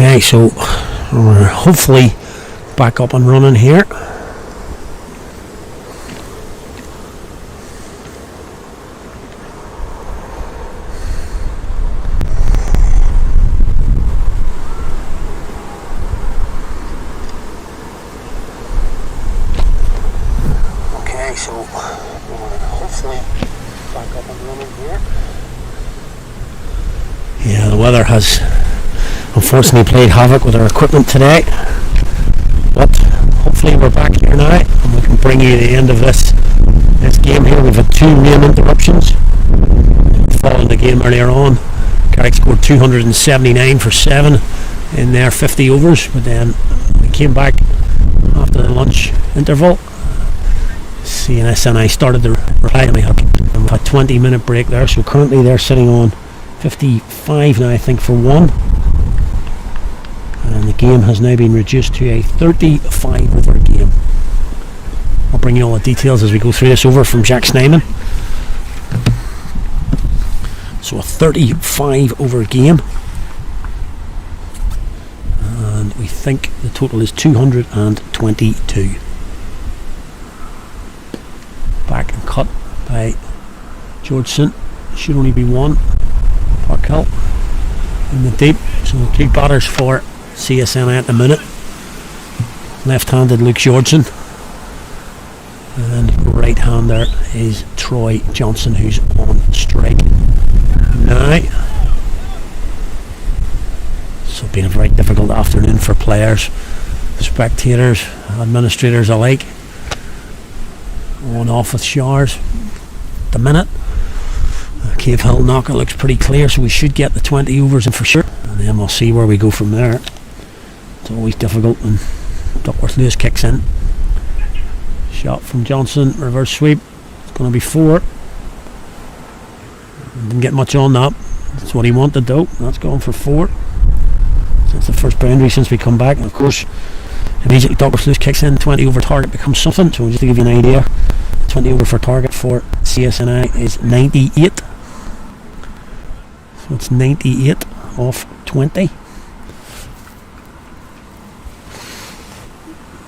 Okay, so we're hopefully back up and running here. Okay, so we're hopefully back up and running here. Yeah, the weather has unfortunately played havoc with our equipment today, but hopefully we're back here now and we can bring you the end of this game here. We've had 2 rain interruptions following the game earlier on. Carrick scored 279 for 7 in their 50 overs, but then we came back after the lunch interval. CSNI started the reply to me hook and we've had a 20-minute break there, so currently they're sitting on 55 now, I think, for 1. And the game has now been reduced to a 35 over game. I'll bring you all the details as we go through this over from Jack Snyman. So a 35 over game, and we think the total is 222. Back and cut by Georgeson. Should only be 1. Parkhill in the deep. So 2 batters for CSNI at the minute. Left-handed Luke Georgeson, and right-hander is Troy Johnson, who's on strike now. So it's been a very difficult afternoon for players, spectators, administrators alike. On off with showers at the minute. Cave Hill knocker looks pretty clear, so we should get the 20 overs in for sure, and then we'll see where we go from there. It's always difficult when Duckworth Lewis kicks in. Shot from Johnson, reverse sweep. It's going to be 4. Didn't get much on that. That's what he wanted though. That's going for 4. So it's the first boundary since we come back, and of course immediately Duckworth Lewis kicks in. 20 over target becomes something. So just to give you an idea, 20 over for target for CSNI is 98. So it's 98 off 20.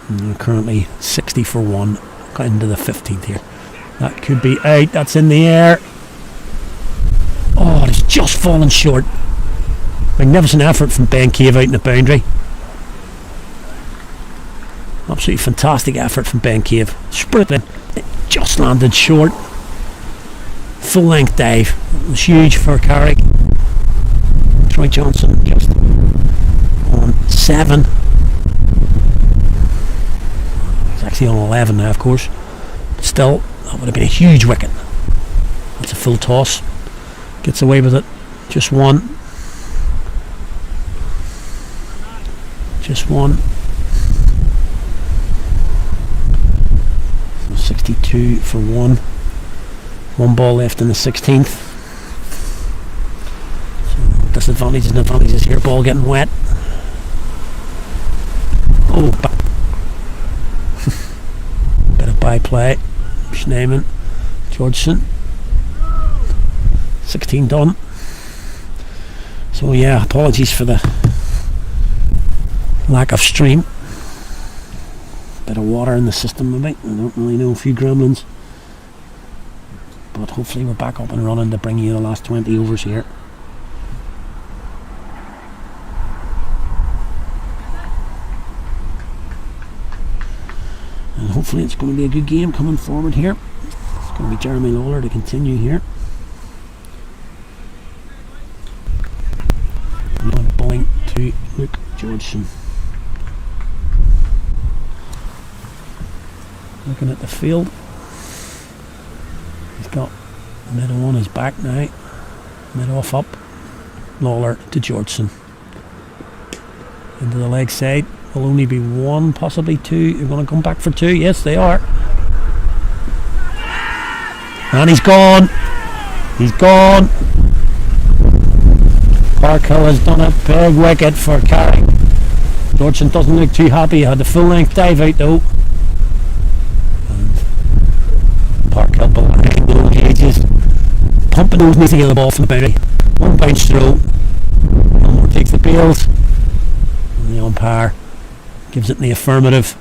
And we're currently 60 for 1, got into the 15th here. That could be out. That's in the air. Oh, it's just fallen short. Magnificent effort from Ben Cave out in the boundary. Absolutely fantastic effort from Ben Cave. Sprinting. It just landed short. Full length dive. It was huge for Carrick. Troy Johnson just on 7. It's actually on 11 now, of course. But still, that would have been a huge wicket. That's a full toss. Gets away with it. Just 1. Just 1. So 62 for 1. 1 ball left in the 16th. So disadvantages and advantages here. Ball getting wet. Oh, bit of byplay. Schneeman, Georgeson. 16 done. So yeah, apologies for the lack of stream. Bit of water in the system maybe. I don't really know, a few gremlins. But hopefully we're back up and running to bring you the last 20 overs here. And hopefully it's going to be a good game coming forward here. It's going to be Jeremy Lawler to continue here. And bowling to Luke Georgeson. Looking at the field. He's got mid on his back now. Mid off up. Lawler to Georgeson. Into the leg side. Will only be 1, possibly 2. They're going to come back for 2. Yes, they are. And he's gone. He's gone. Parkhill has done a big wicket for Carrick. Georgeson doesn't look too happy. He had the full length dive out though. And Parkhill behind the cages. Pumping those knees to get the ball from the boundary. 1 bounce throw. One more takes the bails. umpire gives it in the affirmative,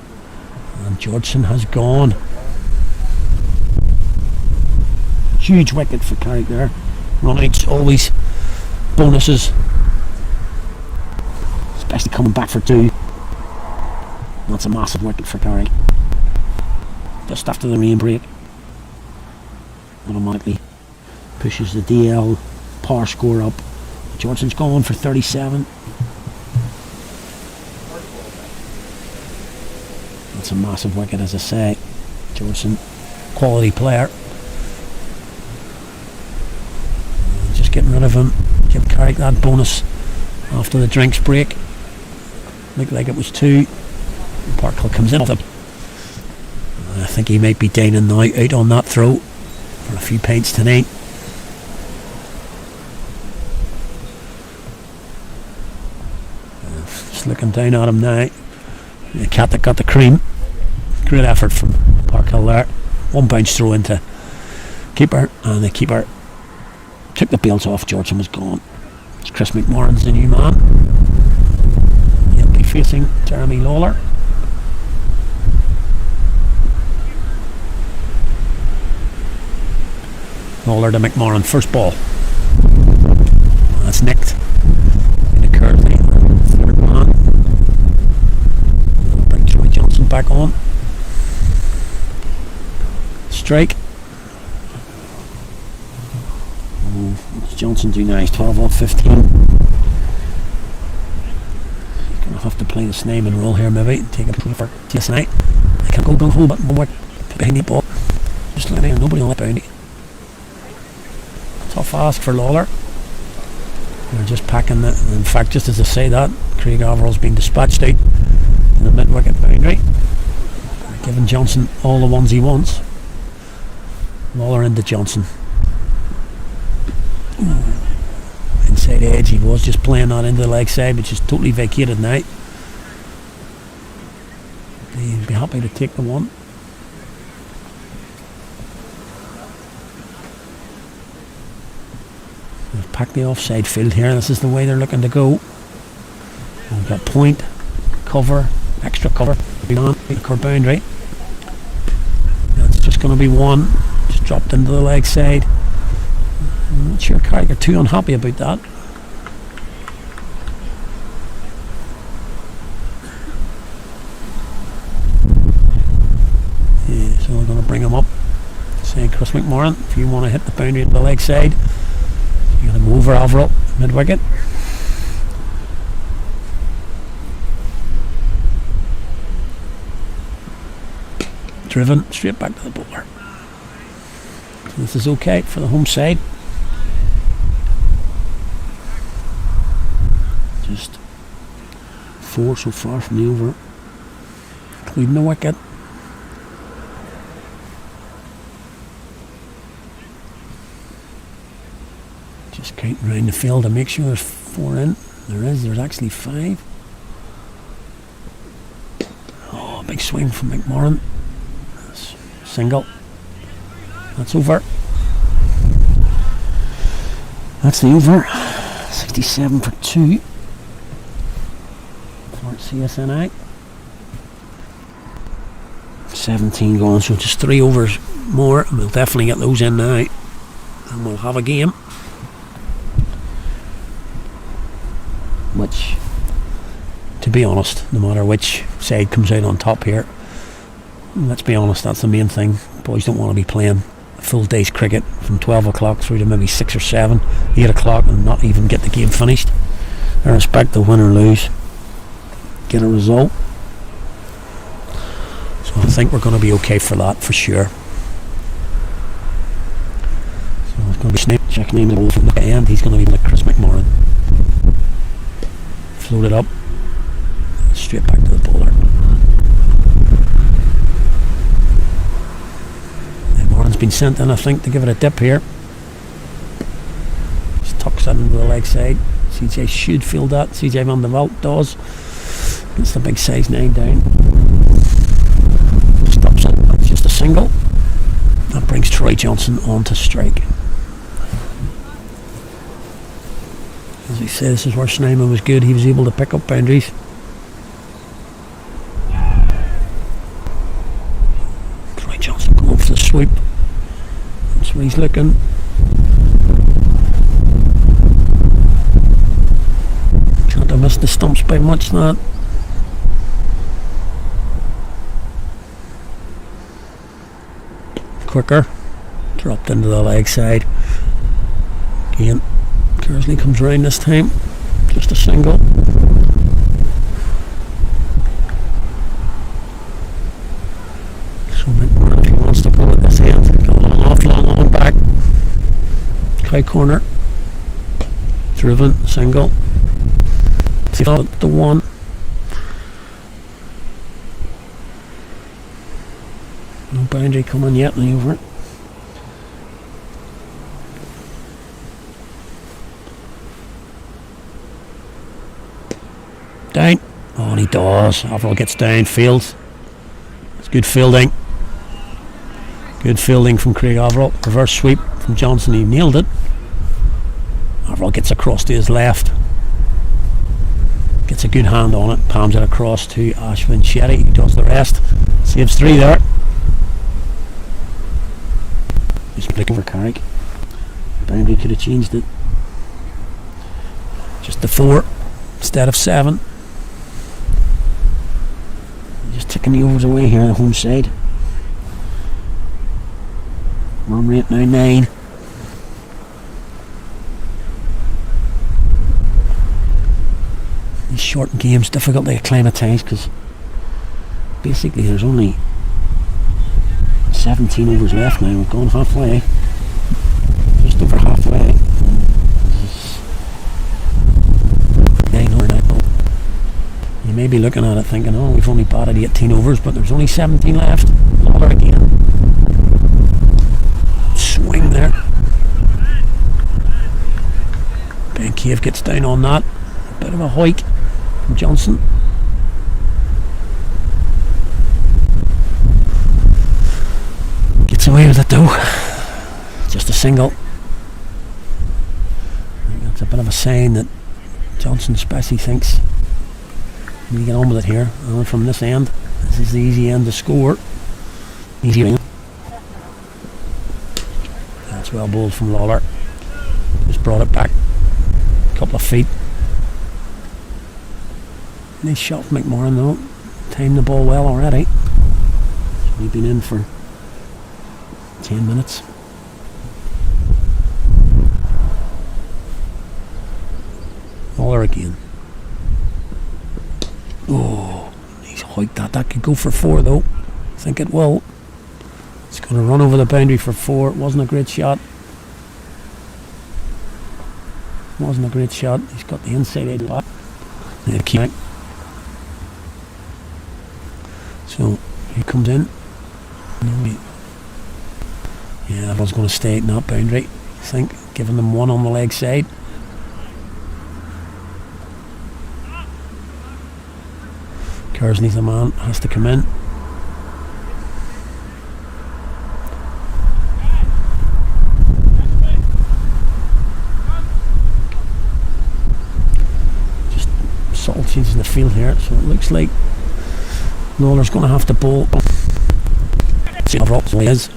and Georgeson has gone. Huge wicket for Carrick there. Run-outs always bonuses, especially coming back for 2. That's a massive wicket for Carrick. Just after the rain break, automatically pushes the DL par score up. Georgeson's gone for 37. That's a massive wicket, as I say. Georgeson, quality player. Just getting rid of him. Give Carrick that bonus after the drinks break. Looked like it was 2. Parkhill comes in off the. I think he might be down and now out on that throw for a few pints tonight. Just looking down at him now. The cat that got the cream. Great effort from Parkhill there. 1 bounce throw into keeper, and the keeper took the bails off. Georgeson was gone. It's Chris McMorran's the new man. He'll be facing Jeremy Lawler. Lawler to McMorran, first ball. That's nicked. Into Curley, third man. Bring Troy Johnson back on. Strike. What's Johnson do now? He's 12 off 15. He's going to have to play the name and roll here maybe. Take a play for CSNI. I can't go gung-ho, but more behind the ball. Just looking there, nobody on that boundary. Tough ask for Lawler. They're just packing the. In fact, just as I say that, Craig Averill's been dispatched out in the mid-wicket boundary, giving Johnson all the ones he wants. Lawler into Johnson. Inside edge, he was just playing that into the leg side, which is totally vacated now. He'd be happy to take the one. They've packed the offside field here. This is the way they're looking to go. We've got point, cover, extra cover beyond the boundary. That's just going to be one. Just dropped into the leg side. I'm not sure Carrick are too unhappy about that. Yeah, so we're going to bring him up. Saying Chris McMorran, if you want to hit the boundary at the leg side, you're going to go over Averill, mid wicket. Driven straight back to the bowler. So this is okay for the home side. Just 4 so far from the over, including the wicket. Just counting around the field to make sure there's 4 in. There's actually 5. Oh, big swing from McMorran. Single. That's over. That's the over. 67 for 2 for CSNI. 17 gone, so just 3 overs more, and we'll definitely get those in now, and we'll have a game. Which, to be honest, no matter which side comes out on top here, let's be honest, that's the main thing. Boys don't want to be playing a full day's cricket from 12 o'clock through to maybe 6 or 7, 8 o'clock and not even get the game finished. Irrespective, win or lose, get a result. So I think we're going to be okay for that, for sure. So it's going to be check name the ball from the end. He's going to be like Chris McMorran. Float it up, straight back to the bowler. McMorran's been sent in, I think, to give it a dip here. Just tucks that into the leg side. CJ should field that. CJ Van der Walt does. Gets the big size 9 down. Stops it. That's just a single. That brings Troy Johnson on to strike. As we say, this is where Snyman was good. He was able to pick up boundaries. sweep. That's where he's looking. Can't have missed the stumps by much, that. Quicker. Dropped into the leg side. Again, Kersley comes round this time. Just a single. So McMahon, if he wants to pull at this end, got a long on back. High corner. Driven, single. See the one. No boundary coming yet, and over it. Down. Oh, and he does. Overall gets down. Fields. It's good fielding. Good fielding from Craig Overall. Reverse sweep from Johnson. He nailed it. Overall gets across to his left. Gets a good hand on it. Palms it across to Ashwin Shetty. He does the rest. Saves 3 there. He's looking for Carrick. Boundary could have changed it. Just the 4 instead of 7. Just ticking the overs away here on the home side. Run rate now 9. These short games difficult to acclimatise because basically there's only 17 overs left now. We've gone halfway. Just over halfway. You may be looking at it thinking, oh, we've only batted 18 overs, but there's only 17 left. Lawler again. Swing there. Ben Cave gets down on that. A bit of a hike from Johnson. Gets away with it though. Just a single. I think that's a bit of a sign that Johnson especially thinks we can get on with it here. And from this end, this is the easy end to score. Easy ring. That's well bowled from Lawler. Just brought it back a couple of feet. Nice shot from McMorran though. Timed the ball well already. We've been in for 10 minutes. Lawler again. Oh, he's hiked that. That could go for 4 though. I think it will. It's going to run over the boundary for 4. It wasn't a great shot. Wasn't a great shot. He's got the inside edge back. Keep. So he comes in. Yeah, that one's going to stay in that boundary, I think, giving them 1 on the leg side. Kersley's the man, has to come in. Just subtle changes in the field here, so it looks like Lawler's going to have to bowl. See how he is.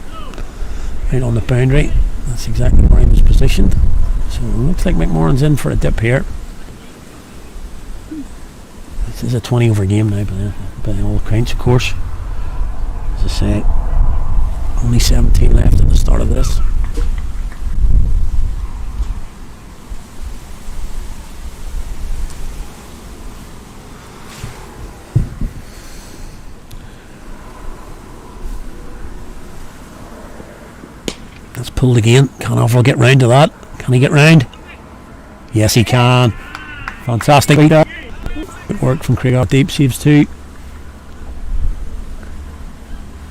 Right on the boundary. That's exactly where he was positioned. So it looks like McMorran's in for a dip here. This is a 20 over game now by all accounts, of course. As I say, only 17 left at the start of this. That's pulled again. Can Overall get round to that? Can he get round? Yes, he can. Fantastic. Good work from Craig Deep. Saves 2.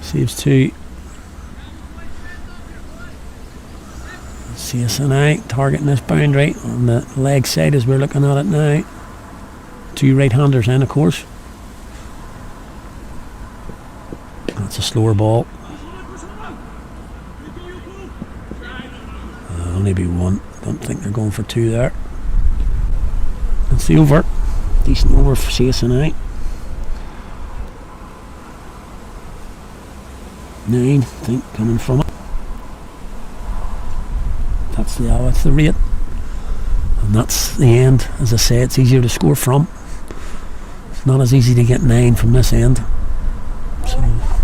Saves 2. CSNI targeting this boundary on the leg side as we're looking at it now. 2 right-handers in, of course. That's a slower ball. Only be 1. Don't think they're going for 2 there. That's the over. Decent over for CSNI. 9, I think, coming from it. That's the rate. And that's the end. As I say, it's easier to score from. It's not as easy to get 9 from this end. So,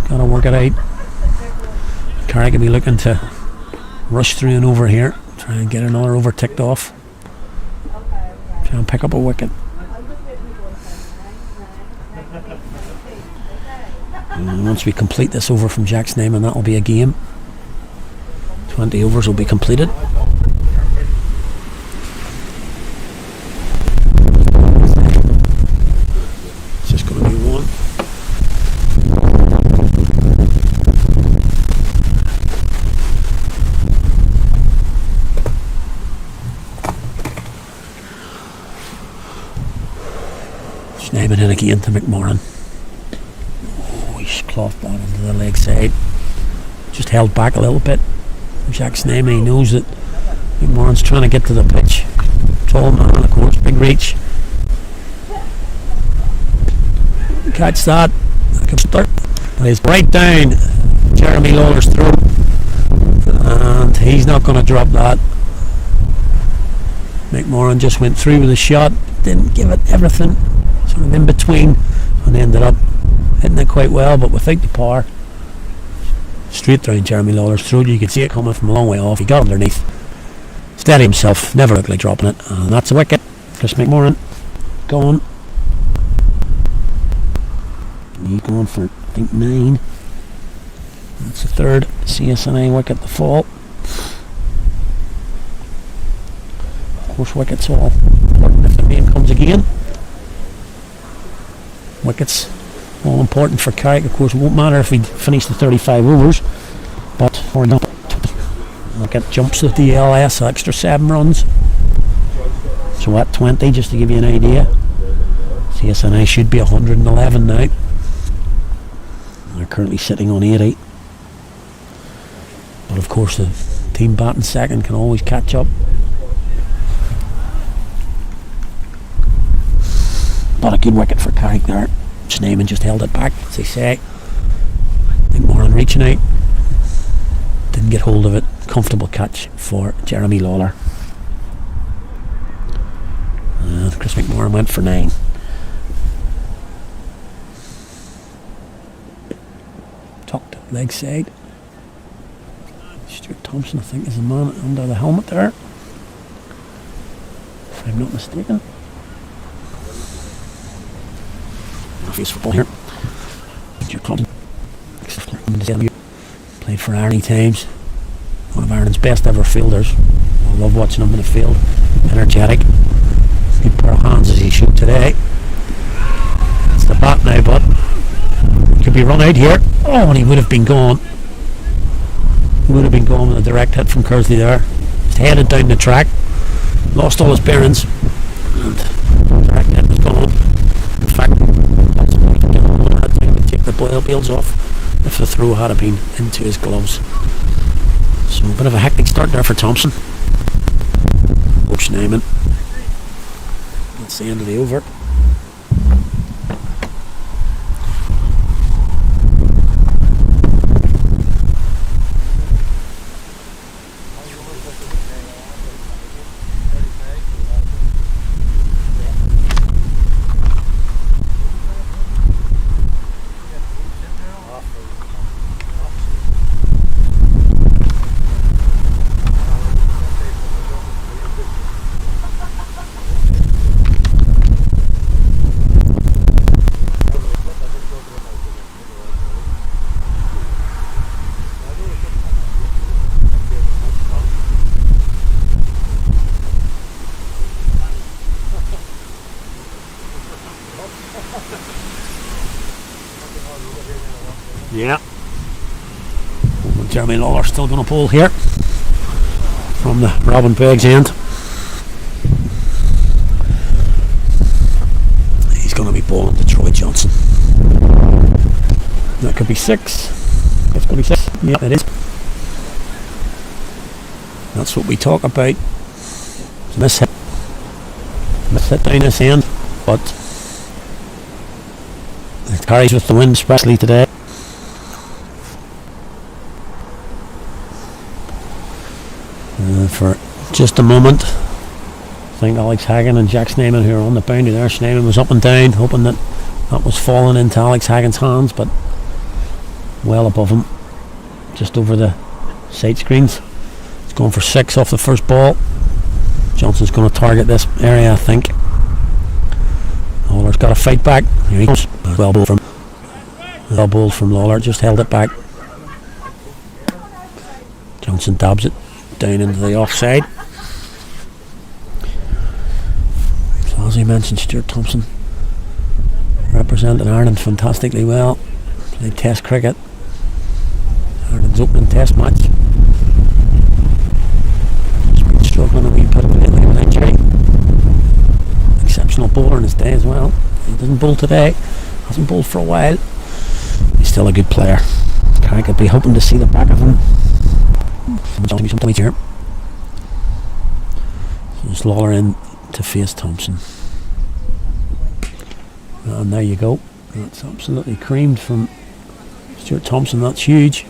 gotta work it out. Carrick will be looking to rush through and over here. Try and get another over ticked off. Try and pick up a wicket. And once we complete this over from Jack's name, and that will be a game. 20 overs will be completed. It's just going to be one. Just naming it again to McMorran. Cloth that into the leg side. Just held back a little bit. Jack's name, he knows that McMorran's trying to get to the pitch. Tall man, of course, big reach. Catch that. That could start. Plays right down Jeremy Lawler's throat. And he's not going to drop that. McMorran just went through with a shot. Didn't give it everything. Sort of in between. And ended up hitting it quite well, but without the power. Straight down Jeremy Lawler's throat. You could see it coming from a long way off. He got underneath, steadied himself, never looked like dropping it, and that's a wicket. Chris McMorran gone. He's going for, I think, 9. That's the third CSNI wicket to fall. Of course, wickets all important if the game comes again. Wickets all important for Carrick. Of course, it won't matter if we finish the 35 overs, but for not wicket jumps at the LS, extra 7 runs. So at 20, just to give you an idea, CSNI should be 111 now. They're currently sitting on 80. But of course, the team batting second can always catch up. Not a good wicket for Carrick there. Neyman just held it back, as they say. I think Moran reaching out. Didn't get hold of it. Comfortable catch for Jeremy Lawler. And Chris McMorran went for 9. Tucked leg side. Stuart Thompson, I think, is the man under the helmet there, if I'm not mistaken. Face football here. Played for Ireland times. One of Ireland's best ever fielders. I love watching him in the field. Energetic. Good pair of hands as he showed today. It's the bat now, but he could be run out here. Oh, and he would have been gone. He would have been gone with a direct hit from Kersley there. Just headed down the track. Lost all his bearings. And the direct hit was gone. In fact, take the boil peels off if the throw had been into his gloves. So a bit of a hectic start there for Thompson. Coach Neyman. That's the end of the over. Yeah. Jeremy Lawler still going to pull here from the Robin Peg's end. He's going to be bowling to Troy Johnson. That could be 6. It's going to be 6. Yeah, it is. That's what we talk about. Miss hit down this end, but it carries with the wind, especially today. just a moment. I think Alex Hagan and Jack Sneyman, who are on the boundary there. Sneyman was up and down, hoping that was falling into Alex Hagan's hands, but well above him, just over the sight screens. It's going for 6 off the first ball. Johnson's going to target this area, I think. Lawler's got to fight back. Here he comes. Well bowled from Lawler, just held it back. Johnson dabs it down into the offside. So as he mentioned, Stuart Thompson represented Ireland fantastically well. Played Test cricket. Ireland's opening Test match. He's been struggling a wee bit lately with injury. Exceptional bowler in his day as well. He doesn't bowl today. Hasn't bowled for a while. He's still a good player. Carrick could be hoping to see the back of him. Here. So it's Lawler in to face Thompson. And there you go. That's absolutely creamed from Stuart Thompson. That's huge.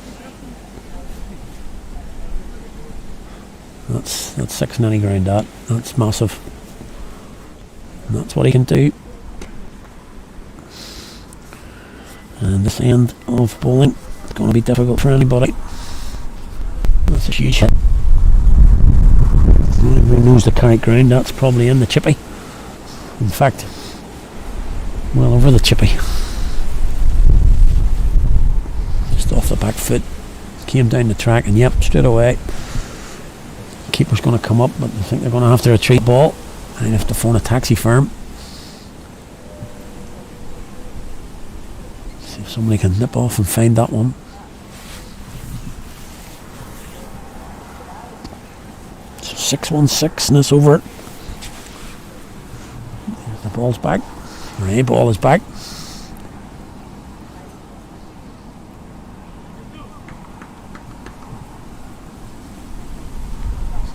That's 6 in any ground. That's massive. And that's what he can do. And this end of bowling is going to be difficult for anybody. That's a huge hit. Everybody knows the Carrick ground. That's probably in the chippy. In fact, well over the chippy. Just off the back foot. Came down the track and yep, straight away. Keeper's going to come up, but I think they're going to have to retreat ball. I have to phone a taxi firm. See if somebody can nip off and find that one. So 6-1-6 and it's over. The ball's back. Ray ball is back.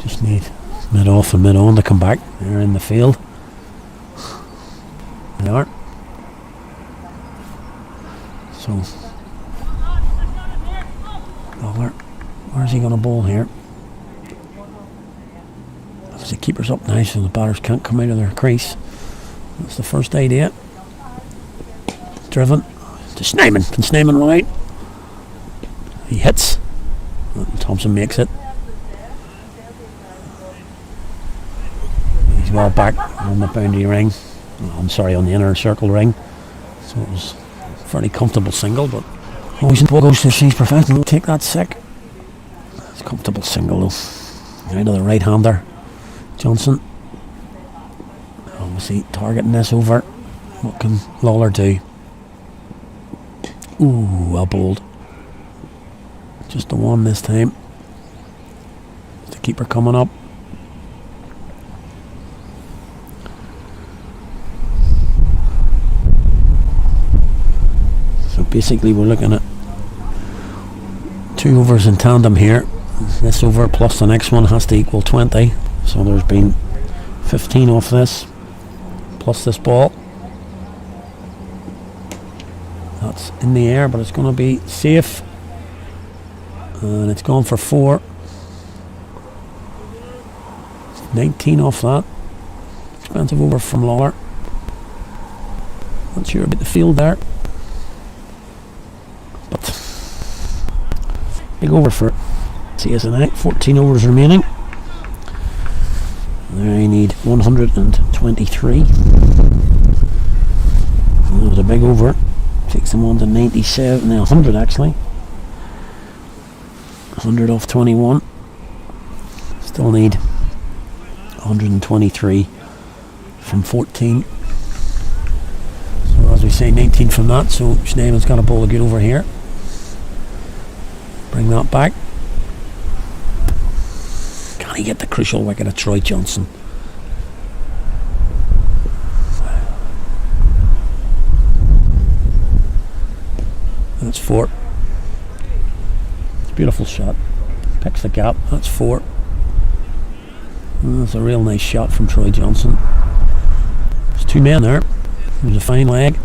Just need mid off and mid on to come back. They're in the field. They are. So Lawler, where's he going to bowl here? Because the keeper's up now, so the batters can't come out of their crease. That's the first idea. Driven to Sneyman. Can Sneyman run out? He hits. And Thompson makes it. He's well back on the boundary ring. I'm sorry, on the inner circle ring. So it was a fairly comfortable single, but always goes to see professional. Take that sick. It's a comfortable single though. Out of the right hander. Johnson. Obviously targeting this over. What can Lawler do? Ooh, well bowled. Just the one this time. The keeper coming up. So basically we're looking at 2 overs in tandem here. This over plus the next one has to equal 20. So there's been 15 off this. Plus this ball. That's in the air, but it's going to be safe. And it's gone for 4. 19 off that. Expensive over from Lawler. Not sure about the field there. But big over for CSNI. 14 overs remaining. They need 123. That was a big over. Takes them on to 97. Now 100 actually. 100 off 21. Still need 123 from 14. So as we say, 19 from that. So Sneyman's got a bowl of good over here. Bring that back. Can he get the crucial wicket of Troy Johnson? That's 4. It's a beautiful shot. Picks the gap. That's 4. That's a real nice shot from Troy Johnson. There's 2 men there. There's a fine leg.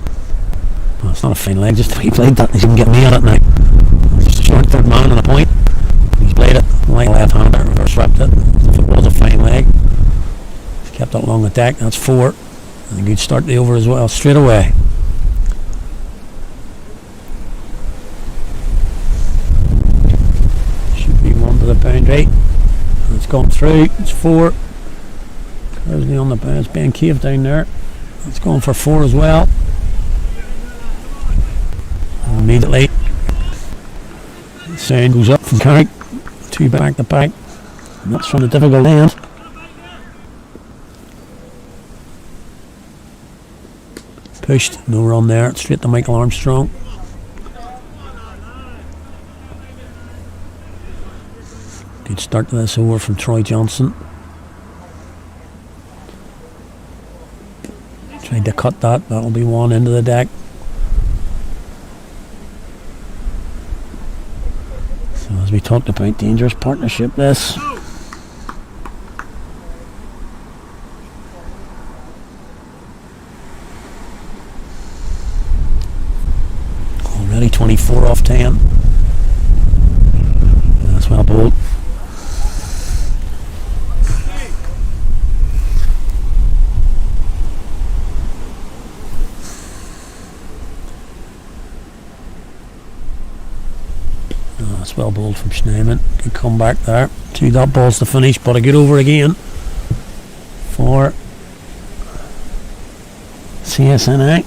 Well, it's not a fine leg, just he played that. He didn't get me at it now. Just a short third man and a point. He's played it like a left-hander or swept it. If it was a fine leg, Dropped that along the deck. That's 4. And a good start to the over as well, straight away. Should be 1 to the boundary. It's gone through. It's 4. Currently on the bounce. Ben Cave down there. It's going for 4 as well. And immediately, sound goes up from Carrick. 2 back to back. And that's from the difficult end. Pushed, no run there. Straight to Michael Armstrong. Good start to this over from Troy Johnson. Tried to cut that. That'll be 1 into the deck. So as we talked about, dangerous partnership this. Already 24 off 10. That's well bowled. That's well bowled from Schneeman. Good comeback there. 2 dot balls to finish, but a good over again for CSNI.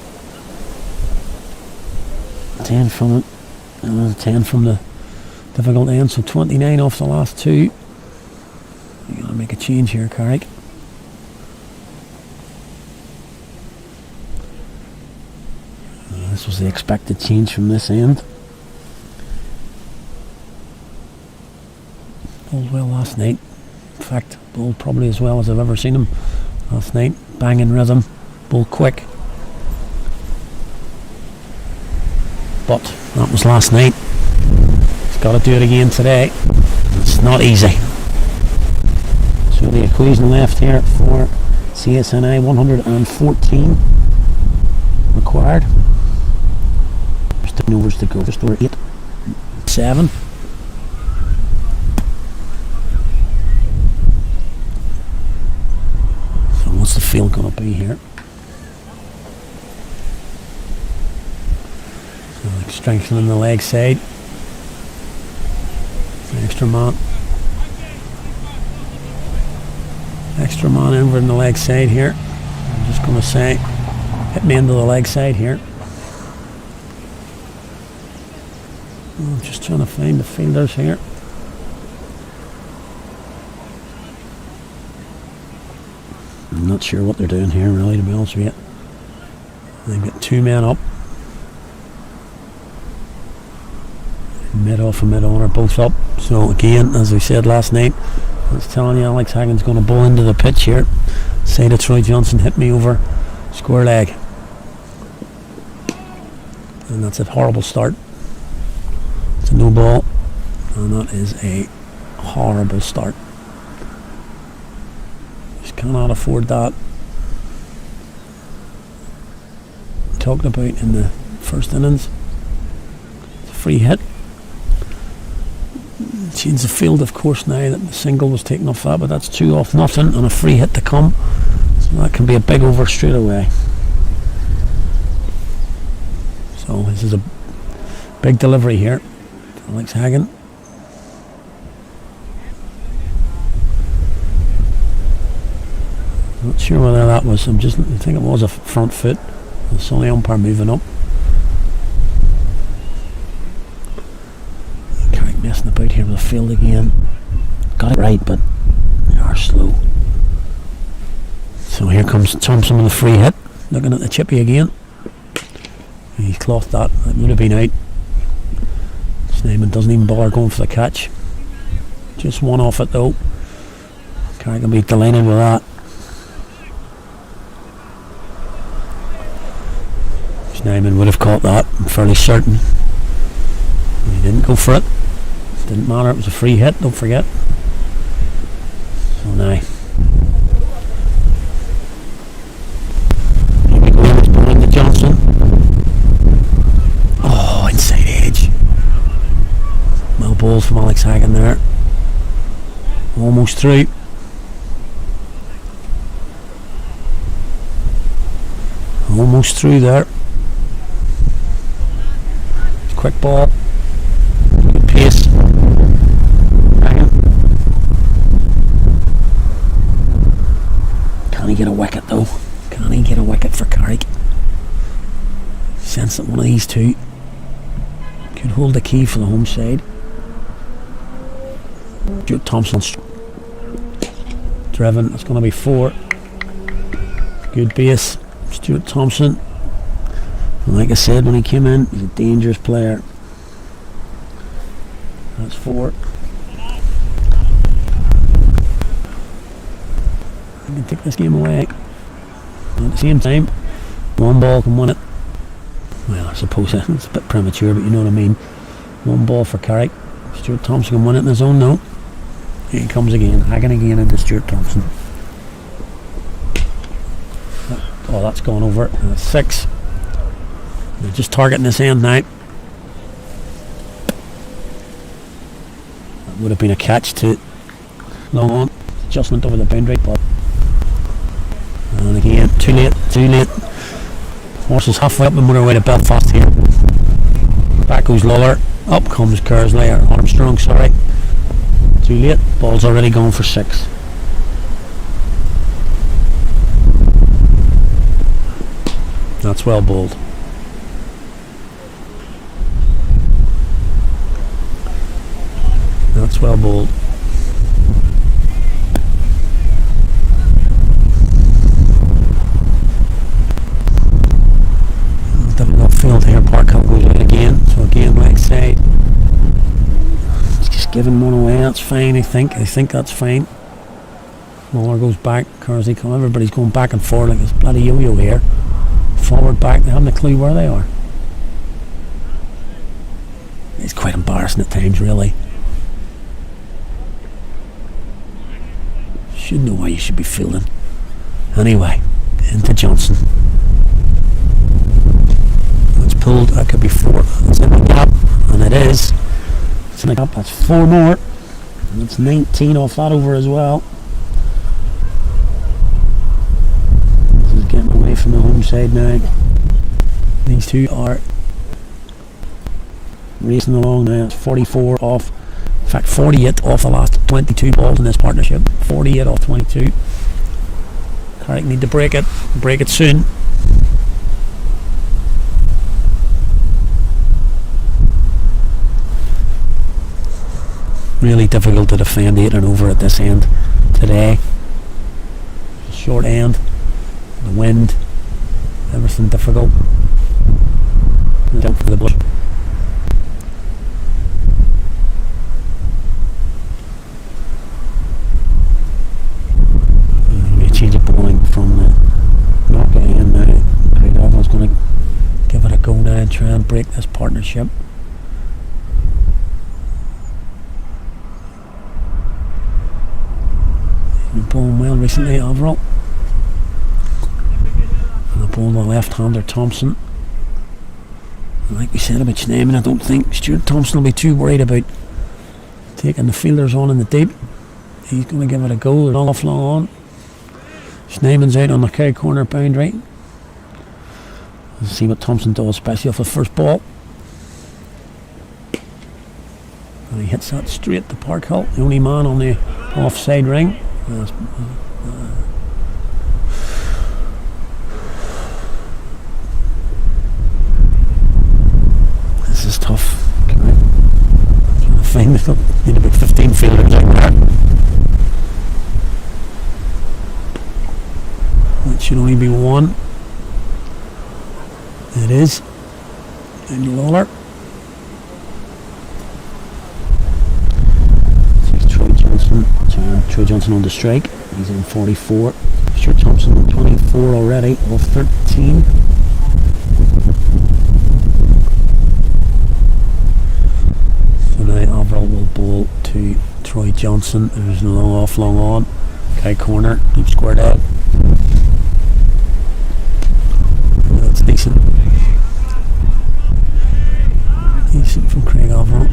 10 from it. 10 from the difficult end, so 29 off the last 2. You gotta make a change here, Carrick. This was the expected change from this end. Bowled well last night. In fact, bowled probably as well as I've ever seen him last night. Banging rhythm, bowled quick. But that was last night. He's got to do it again today. It's not easy. So the equation left here for CSNI, 114 required. There's 10 overs to go. Just over 8. 7. What's the field going to be here? So strengthening the leg side. Extra man. Extra man over in the leg side here. I'm just going to say, hit me into the leg side here. I'm just trying to find the fielders here. I'm not sure what they're doing here, really, to be honest with you. They've got 2 men up. Mid off and mid on are both up. So again, as we said last night, I was telling you, Alex Hagan's going to bowl into the pitch here. Say to Troy Johnson, hit me over square leg. And that's a horrible start. It's a no ball. And that is a horrible start. Cannot afford that. Talked about in the first innings. It's a free hit. Change the field, of course, now that the single was taken off that, but that's 2 off nothing and a free hit to come. So that can be a big over straight away. So this is a big delivery here for Alex Hagan. Not sure whether that was, I think it was a front foot. I saw the umpire moving up. Carrick messing about here with the field again. Got it right, but they are slow. So here comes Thompson with a free hit. Looking at the chippy again. He clothed that. That would have been out. Schneeman doesn't even bother going for the catch. Just 1 off it though. Carrick can be delighted with that. Schneeman would have caught that, I'm fairly certain. He didn't go for it. Didn't matter, it was a free hit, don't forget. So now, here we go, it's going to Johnson. Oh, inside edge. Well bowled from Alex Hagan there. Almost through. Almost through there. Quick ball. Good pace. Can he get a wicket though? Can he get a wicket for Carrick? Sense that one of these two could hold the key for the home side. Stuart Thompson's driven. It's going to be 4. Good base. Stuart Thompson. And like I said when he came in, he's a dangerous player. That's 4. I can take this game away. At the same time, one ball can win it. Well, I suppose it's a bit premature, but you know what I mean. One ball for Carrick. Stuart Thompson can win it in his own now. Here he comes again, hacking again into Stuart Thompson. Oh, that's gone over. And it's 6. They're just targeting this end now. That would have been a catch to long on. Adjustment over the boundary, but and again, too late. Horse is halfway up the motorway to Belfast here. Back goes Lawler. Up comes Kersley, or Armstrong, sorry. Too late. Ball's already gone for 6. That's well bowled. That's well bowled. Difficult field here. Parkhill goes out again. So again, like I say, it's just giving one away. That's fine. I think that's fine. Muller goes back. Kersey come. Everybody's going back and forth like this bloody yo-yo here. Forward, back. They haven't a clue where they are. It's quite embarrassing at times, really. Should know why you should be fielding. Anyway, into Johnson. It's pulled. That could be 4. It's in the gap, and it is. It's in the gap. That's 4 more, and it's 19 off that over as well. This is getting away from the home side now. These two are racing along now. It's 44 off. In fact, 48 off the last 22 balls in this partnership. 48 off 22. Carrick need to break it. Break it soon. Really difficult to defend 8 and over at this end today. Short end. The wind. Everything difficult. Jump for the bush. Change of bowling from the knockout end now. Craig Avril's going to give it a go now and try and break this partnership. He's been bowling well recently, Avril. And the bowler left-hander Thompson. And like we said about Schneemann, I don't think Stuart Thompson will be too worried about taking the fielders on in the deep. He's going to give it a go. They're all off long on. Schneemann's out on the Kerry corner boundary. Let's see what Thompson does, especially off the first ball. And he hits that straight to Parkhill, the only man on the offside ring. This is tough. I'm trying to find it. Need about 15 fielders out there. It should only be 1. It is. And Lawler. Troy Johnson on the strike. He's in 44. Stuart Thompson on 24 already off 13. So now Avril will bowl to Troy Johnson. There's no long off, long on. High corner, deep squared out. That's decent. Decent from Craig Avril.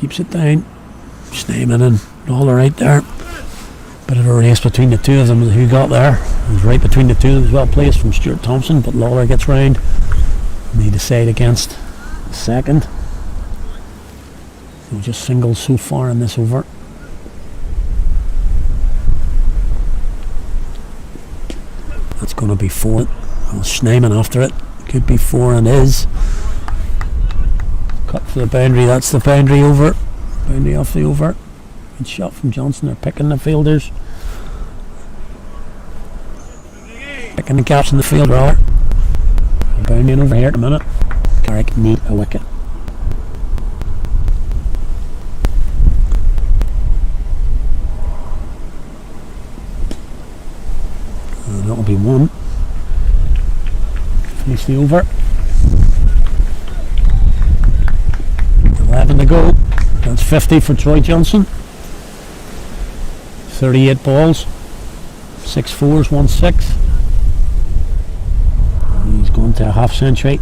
keeps it down. Snyman and Lawler right there. Bit of a race between the two of them. Who got there? It was right between the two. It was well placed from Stuart Thompson, but Lawler gets round. And they decide against the second. So just singles so far in this over. That's going to be 4. Well, Snyman after it. Could be 4 and is. Cut for the boundary. That's the boundary over. Boundary off the over. Good shot from Johnson. They're picking the fielders. Picking the gaps in the field, rather. Boundary over here at the minute. Carrick need a wicket. And that'll be 1. Finish the over. 11 to go. That's 50 for Troy Johnson. 38 balls. 6 fours, 1 6. He's going to a half century.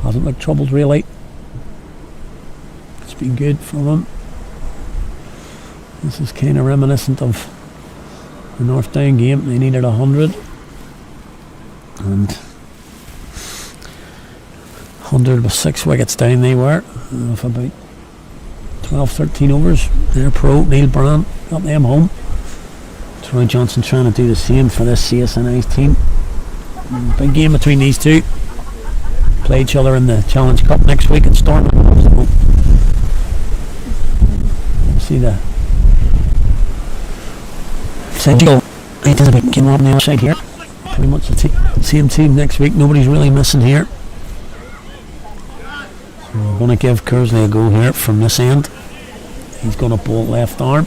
Hasn't looked troubled really. It's been good for him. This is kind of reminiscent of the North Down game. They needed 100. And 100 with 6 wickets down they were. Of about 12-13 overs. Their pro, Neil Brand, got them home. Troy Johnson trying to do the same for this CSNI's team. Big game between these two. Play each other in the Challenge Cup next week at Storm. So, see the Central. It is a big game on the other side here. Pretty much the same team next week. Nobody's really missing here. So we're going to give Kersley a go here from this end. He's going to bowl left arm.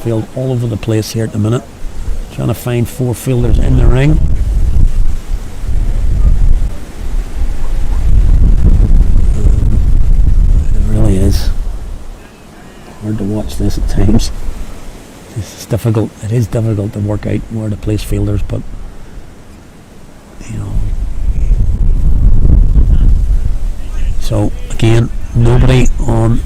Field all over the place here at the minute. Trying to find 4 fielders in the ring. It really is hard to watch this at times. It's difficult. It is difficult to work out where to place fielders, but you know. So again, nobody on.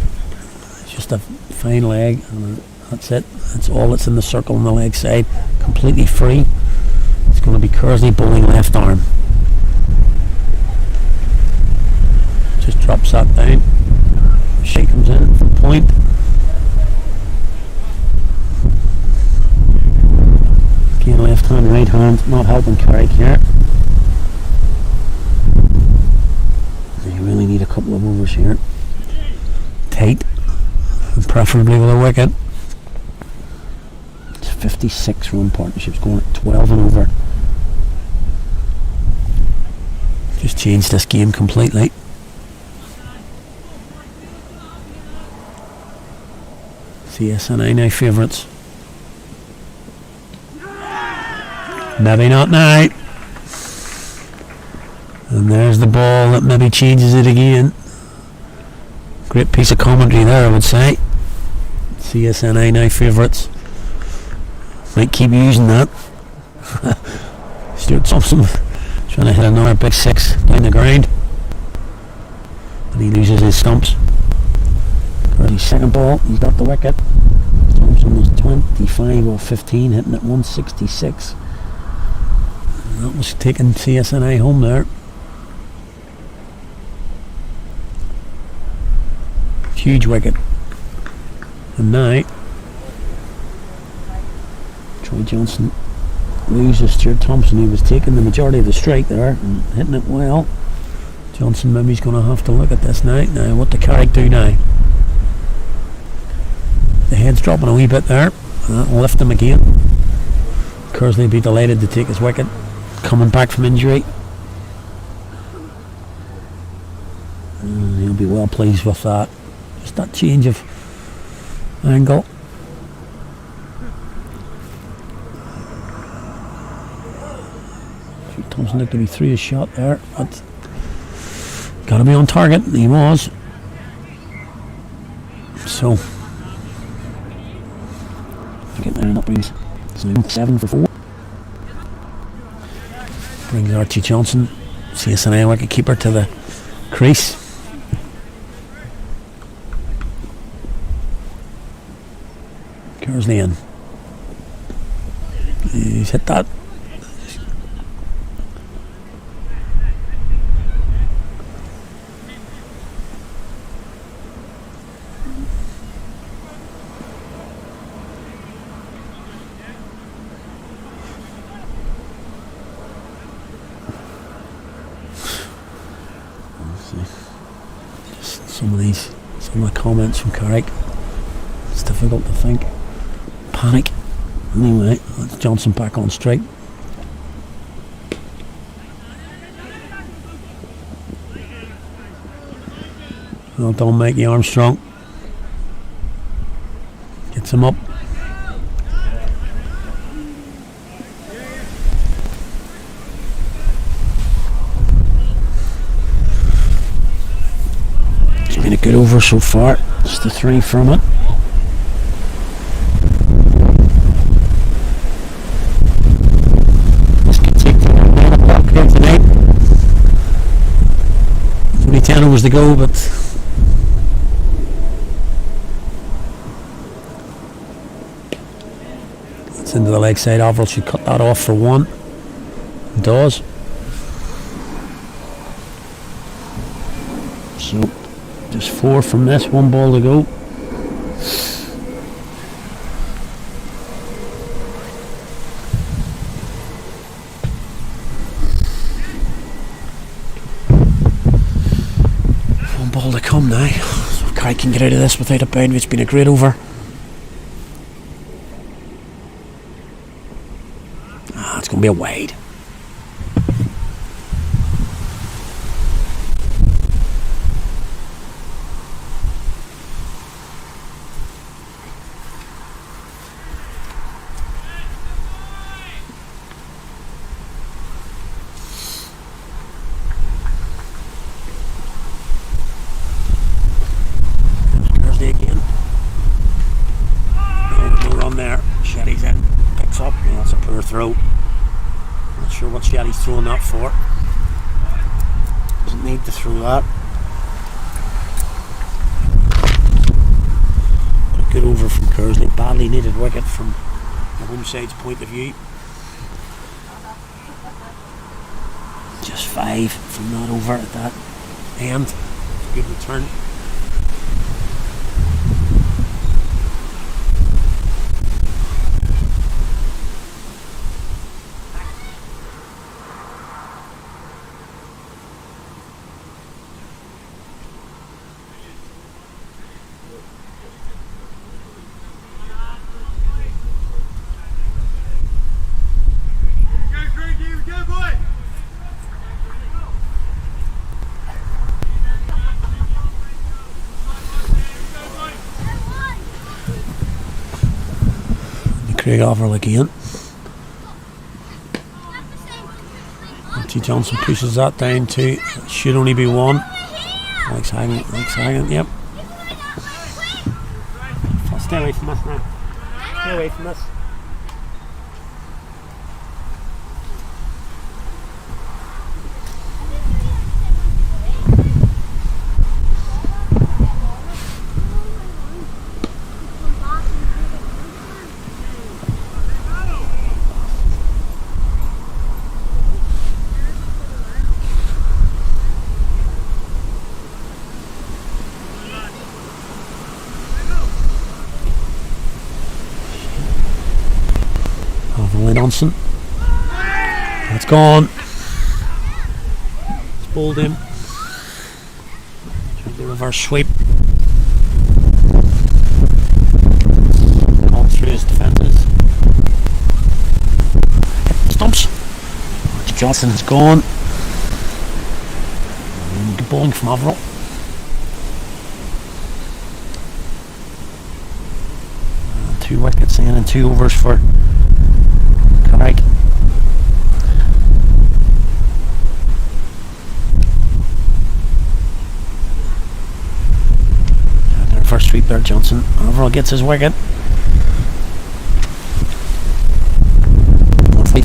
It's just a fine leg, and that's it. That's all that's in the circle on the leg side. Completely free. It's going to be Kersley bowling left arm. Just drops that down. She comes in from point. Again, left hand, right hand, not helping Carrick here. You really need a couple of overs here. Tight, and preferably with a wicket. It's 56 run partnerships going at 12 and over. Just changed this game completely. CSNI now favourites. Maybe not now. And there's the ball that maybe changes it again. Great piece of commentary there, I would say. CSNI now favourites. Might keep using that. Stuart Thompson trying to hit another big 6 down the ground. And he loses his stumps. His second ball, he's got the wicket. Thompson was 25 or 15, hitting at 166. And that was taking CSNI home there. Huge wicket. And now Troy Johnson loses Stuart Thompson. He was taking the majority of the strike there and hitting it well. Johnson maybe he's going to have to look at this now. Now what does Carrick do now? The head's dropping a wee bit there. That'll lift him again. Kersley will be delighted to take his wicket. Coming back from injury. And he'll be well pleased with that. Just that change of angle. Thompson looked to be through his shot there, but got to be on target. He was. So get there, and that brings 7 for 4. Brings Archie Johnson, CSNI wicket keeper, to the crease. Kersley in. He's hit that. Just some of the comments from Carrick. It's difficult to think. Panic. Anyway, that's Johnson back on strike. Well done, Mikey Armstrong. Gets him up. It's been a good over so far. Just the 3 from it. Tonight. Only 10 overs to go, but it's into the leg side. Avril should cut that off for 1. It does. So just 4 from this, 1 ball to go. Ball to come now. So Carrick can get out of this without a boundary. It's been a great over. It's going to be a wide. Again. No run there. Shetty's in. Picks up. Yeah, that's a poor throw. Not sure what Shetty's throwing that for. Doesn't need to throw that. But a good over from Kersley. Badly needed wicket from the home side's point of view. Just 5 from that over at that end. Good return. Craig Avril again. T. Johnson pushes that down to, should only be 1. Alex Hagan, yep. Stay away from us now. Stay away from us. Johnson. That's gone. It's bowled him. Tried the reverse sweep. All through his defenders. Stumps. Johnson is gone. Good bowling from Avril. Two wickets in and 2 overs for Carrick. Their first sweep there, Johnson. Avril gets his wicket.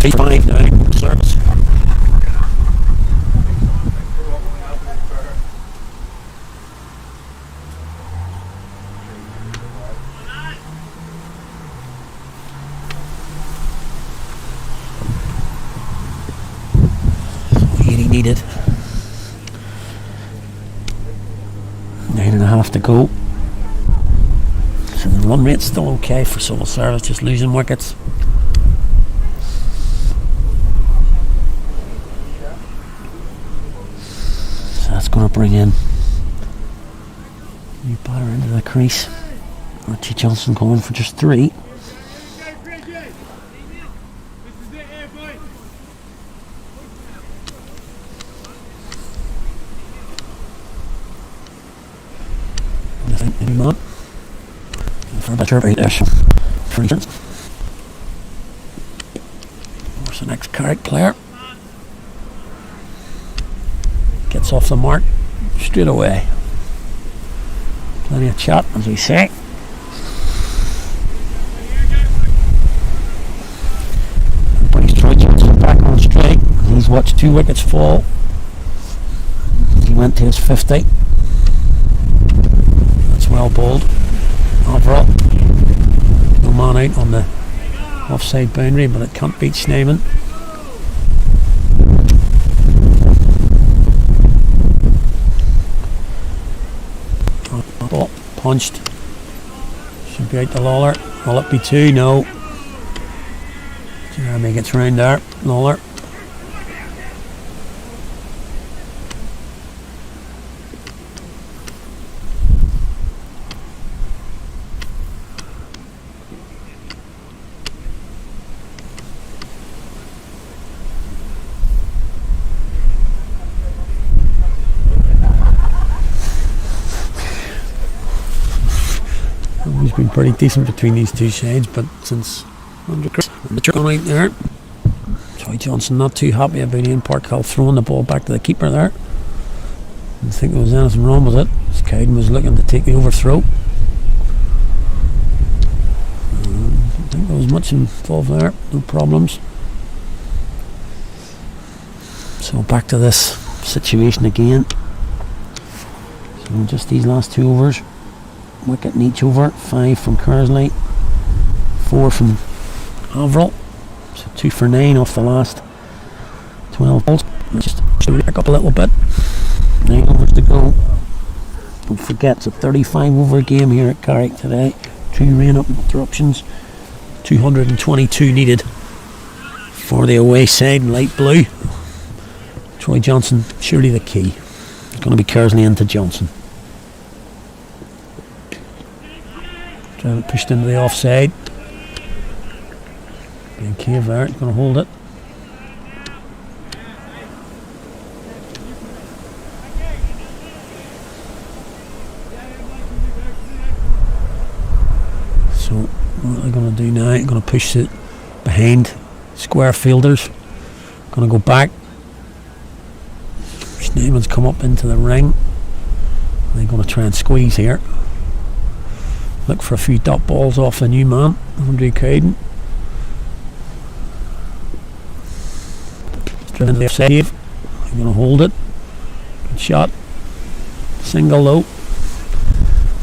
3-5 now. Service. needed. 9.5 to go. So the run rate's still okay for civil service, just losing wickets. So that's going to bring in new batter into the crease. Archie Johnson going for just 3. For a better rate there, for instance. Where's the next Carrick player? Gets off the mark straight away. Plenty of chat, as we say. Brings Troy Johnson back on straight. He's watched 2 wickets fall. He went to his 50. That's well bowled. Overall, no man out on the offside boundary, but it can't beat Sneyman. Ball punched. Should be out to Lawler. Will it be 2? No. Jeremy gets round there. Lawler. He's been pretty decent between these two sides, but since under right there, Troy Johnson not too happy about Ian Parkhill throwing the ball back to the keeper there. Didn't think there was anything wrong with it. Cowden was looking to take the overthrow. Didn't think there was much involved there, no problems. So back to this situation again. So just these last 2 overs. Wicket in each over. 5 from Kersley, 4 from Averill. So 2 for 9 off the last 12 balls. Just back up a little bit. 9 overs to go. Don't forget, it's a 35 over game here at Carrick today. 2 rain up interruptions. 222 needed for the away side in light blue. Troy Johnson surely the key. It's going to be Kersley into Johnson. Pushed into the offside. Being Cave there, he's going to hold it. So what are they going to do now? They're going to push it behind square fielders. Going to go back. Sneyman's come up into the ring. They're going to try and squeeze here. Look for a few dot balls off the new man, Andrew Cowden. Driven the save. I'm going to hold it. Good shot. Single low.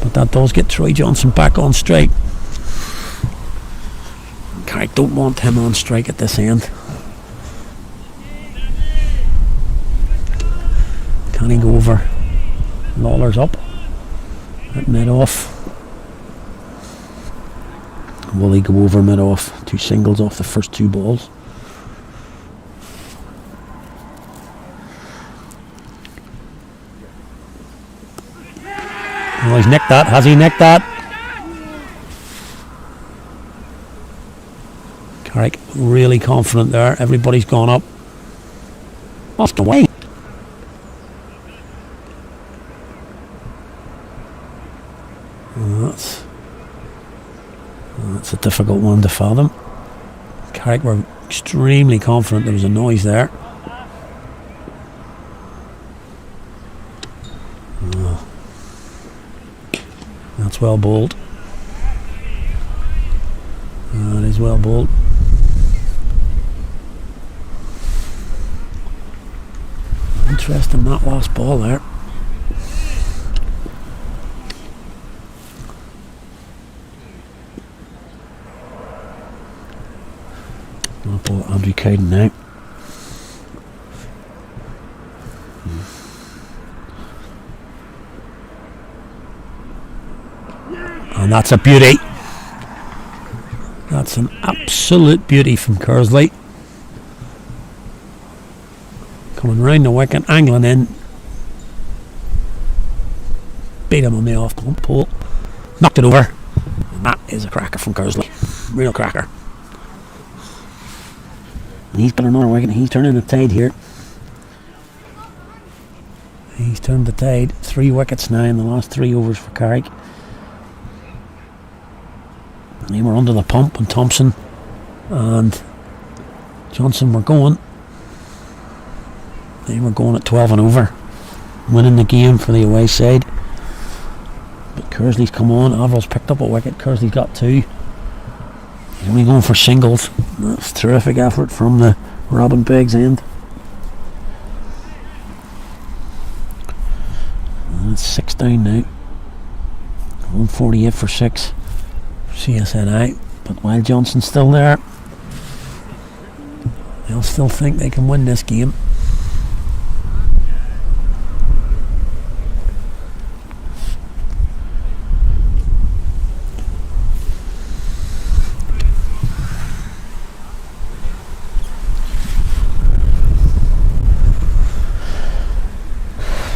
But that does get Troy Johnson back on strike. Carrick don't want him on strike at this end. Can he go over? Lawler's up. At mid-off. Will he go over mid-off? 2 singles off the first 2 balls. Oh, he's nicked that. Has he nicked that? Carrick really confident there. Everybody's gone up. Off the way. That's a difficult one to fathom. Carrick were extremely confident there was a noise there. Oh. That's well bowled. That is well bowled. Interesting that last ball there. Andrew Cowden now. And that's a beauty. That's an absolute beauty from Kersley. Coming round the wicket, angling in. Beat him on the off pole. Knocked it over. And that is a cracker from Kersley. Real cracker. And he's got another wicket. He's turning the tide here. He's turned the tide. 3 wickets now in the last 3 overs for Carrick. And they were under the pump, and Thompson and Johnson were going. They were going at 12 and over, winning the game for the away side. But Kersley's come on. Avrill's picked up a wicket. Kersley's got 2. He's only going for singles. That's a terrific effort from the Robin Peg's end. And it's 6 down now. 148 for 6. CSNI, but while Johnson's still there, they'll still think they can win this game.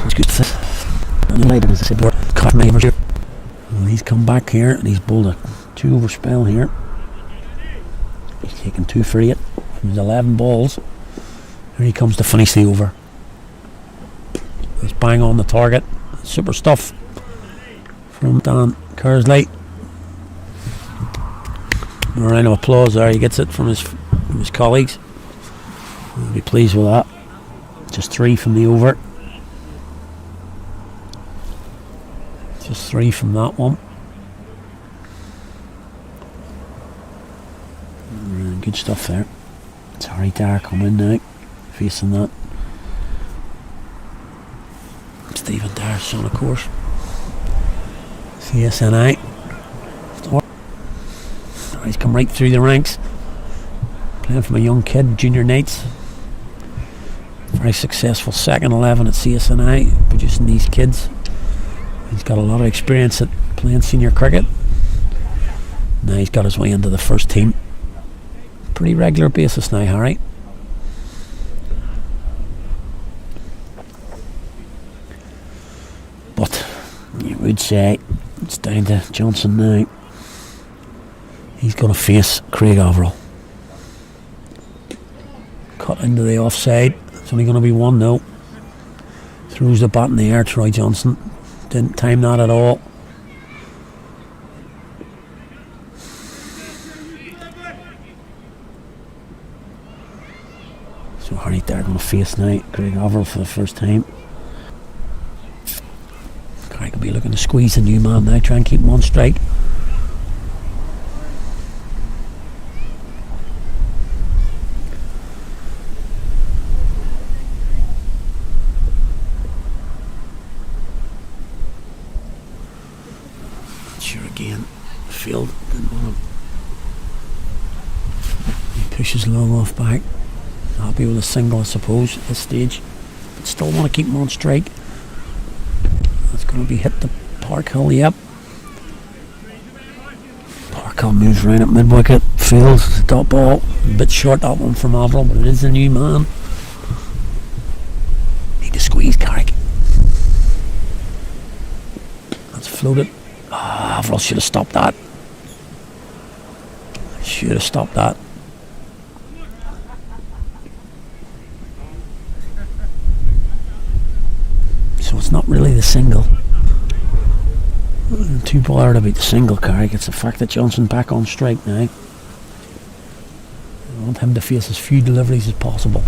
That's good. He's come back here and he's bowled a 2 over spell here. He's taken 2 for 8 from his 11 balls. Here he comes to finish the over. He's bang on the target. Super stuff from Dan Kersley. A round of applause there. He gets it from his colleagues. He'll be pleased with that. Just 3 from the over. Just 3 from that one. Good stuff there. It's Harry Dyer coming now, facing that. Stephen Dyer's son, of course. CSNI. He's come right through the ranks, playing from a young kid, junior nights. Very successful second 11 at CSNI, producing these kids. He's got a lot of experience at playing senior cricket. Now he's got his way into the first team. Pretty regular basis now, Harry. But you would say it's down to Johnson now. He's going to face Craig Averill. Cut into the offside. It's only going to be 1 though. Throws the bat in the air, Troy Johnson. Didn't time that at all. So Harry Dyer going to face now Craig Averill for the first time. Craig will be looking to squeeze the new man now, try and keep him on strike. Sure again, field didn't want him. He pushes long off back. Happy with a single, I suppose, at this stage, but still want to keep him on strike. That's going to be hit the Parkhill, yep. Parkhill moves round at mid wicket, fields the dot ball, a bit short that one from Averill, but it is the new man. Need to squeeze Carrick. That's floated. Averill should have stopped that. Should have stopped that. So it's not really the single. Too bothered about the single, Carrick. It's the fact that Johnson back on strike now. I want him to face as few deliveries as possible.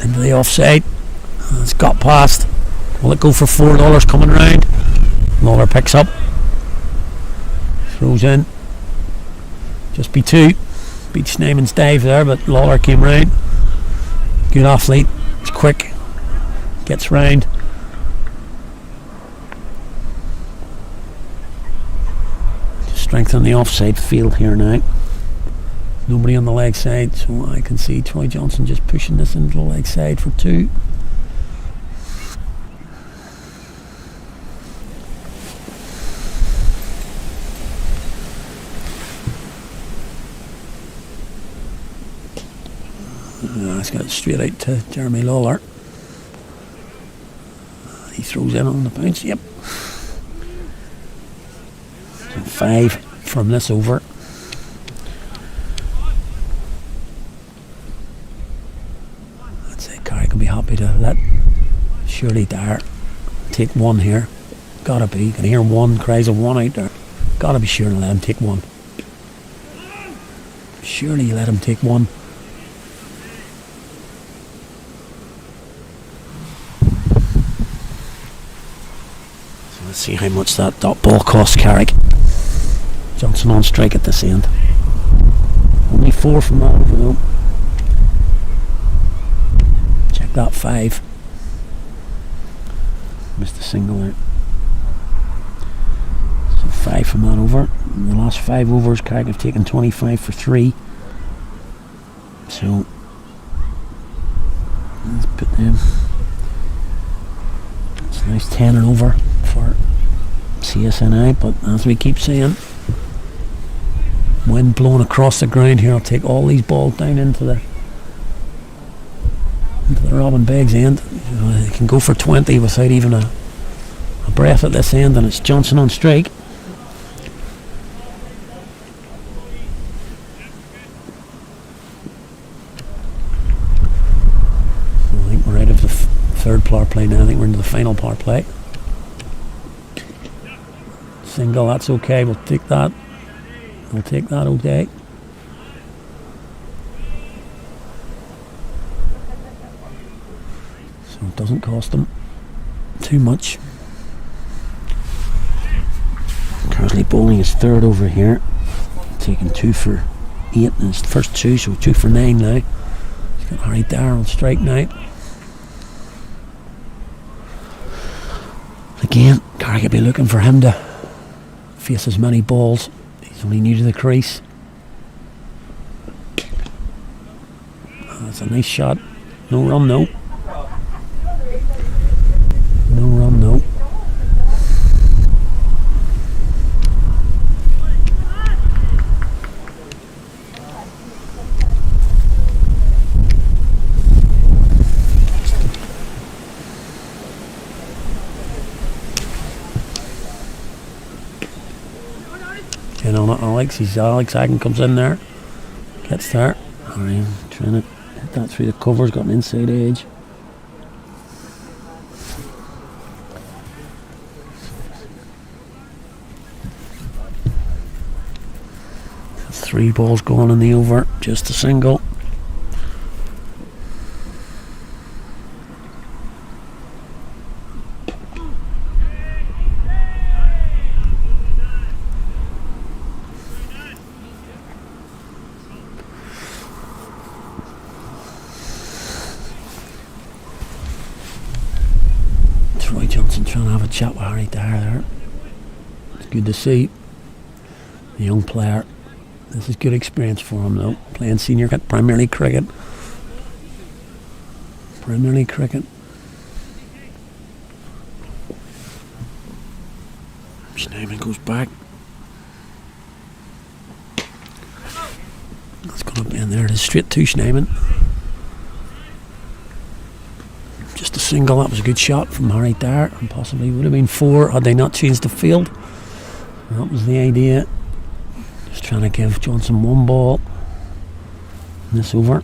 Into the offside. It's got past. Will it go for $4 coming round? Lawler picks up. Throws in. Just be 2. Beat Sneyman's dive there, but Lawler came round. Good athlete. He's quick. Gets round. Just strengthen the offside field here now. Nobody on the leg side, so I can see Troy Johnson just pushing this into the leg side for 2. It's got it straight out to Jeremy Lawler. He throws in on the bounce. Yep. So 5 from this over. I'd say Carrick will be happy to let Shirley Dyer take 1 here. Gotta be. You can hear 1 cries of 1 out there. Gotta be sure to let him take 1. Surely you let him take 1. So let's see how much that dot ball costs Carrick. Johnson on strike at this end. Only 4 from that over though. Check that 5. Missed a single there. So 5 from that over. In the last 5 overs, Carrick have taken 25 for 3. So let's put them. It's a nice 10 and over for CSNI, but as we keep saying, wind blowing across the ground here. I'll take all these balls down into the Robin Beggs end. You know, they can go for 20 without even a breath at this end, and it's Johnson on strike. So I think we're out of the third power play now. I think we're into the final power play. Single, that's okay. We'll take that. We'll take that, okay. So it doesn't cost them too much. Kersley bowling his third over here. Taking 2 for 8 in his first 2, so 2 for 9 now. He's got Harry Dyer on strike now. Again, Carrick will be looking for him to face as many balls. He's only new to the crease. That's a nice shot. No run, no. No run, no. On it, Alex Hagen comes in there, gets there. Ryan trying to hit that through the covers, got an inside edge. That's 3 balls going in the over, just a single. Trying to have a chat with Harry Dyer there. It's good to see the young player. This is good experience for him though. Playing senior cricket, primarily cricket. Schneeman goes back. That's going up in there. It is straight to Schneeman. Just a single. That was a good shot from Harry Dyer, and possibly would have been 4 had they not changed the field. That was the idea. Just trying to give Johnson 1 ball in this over.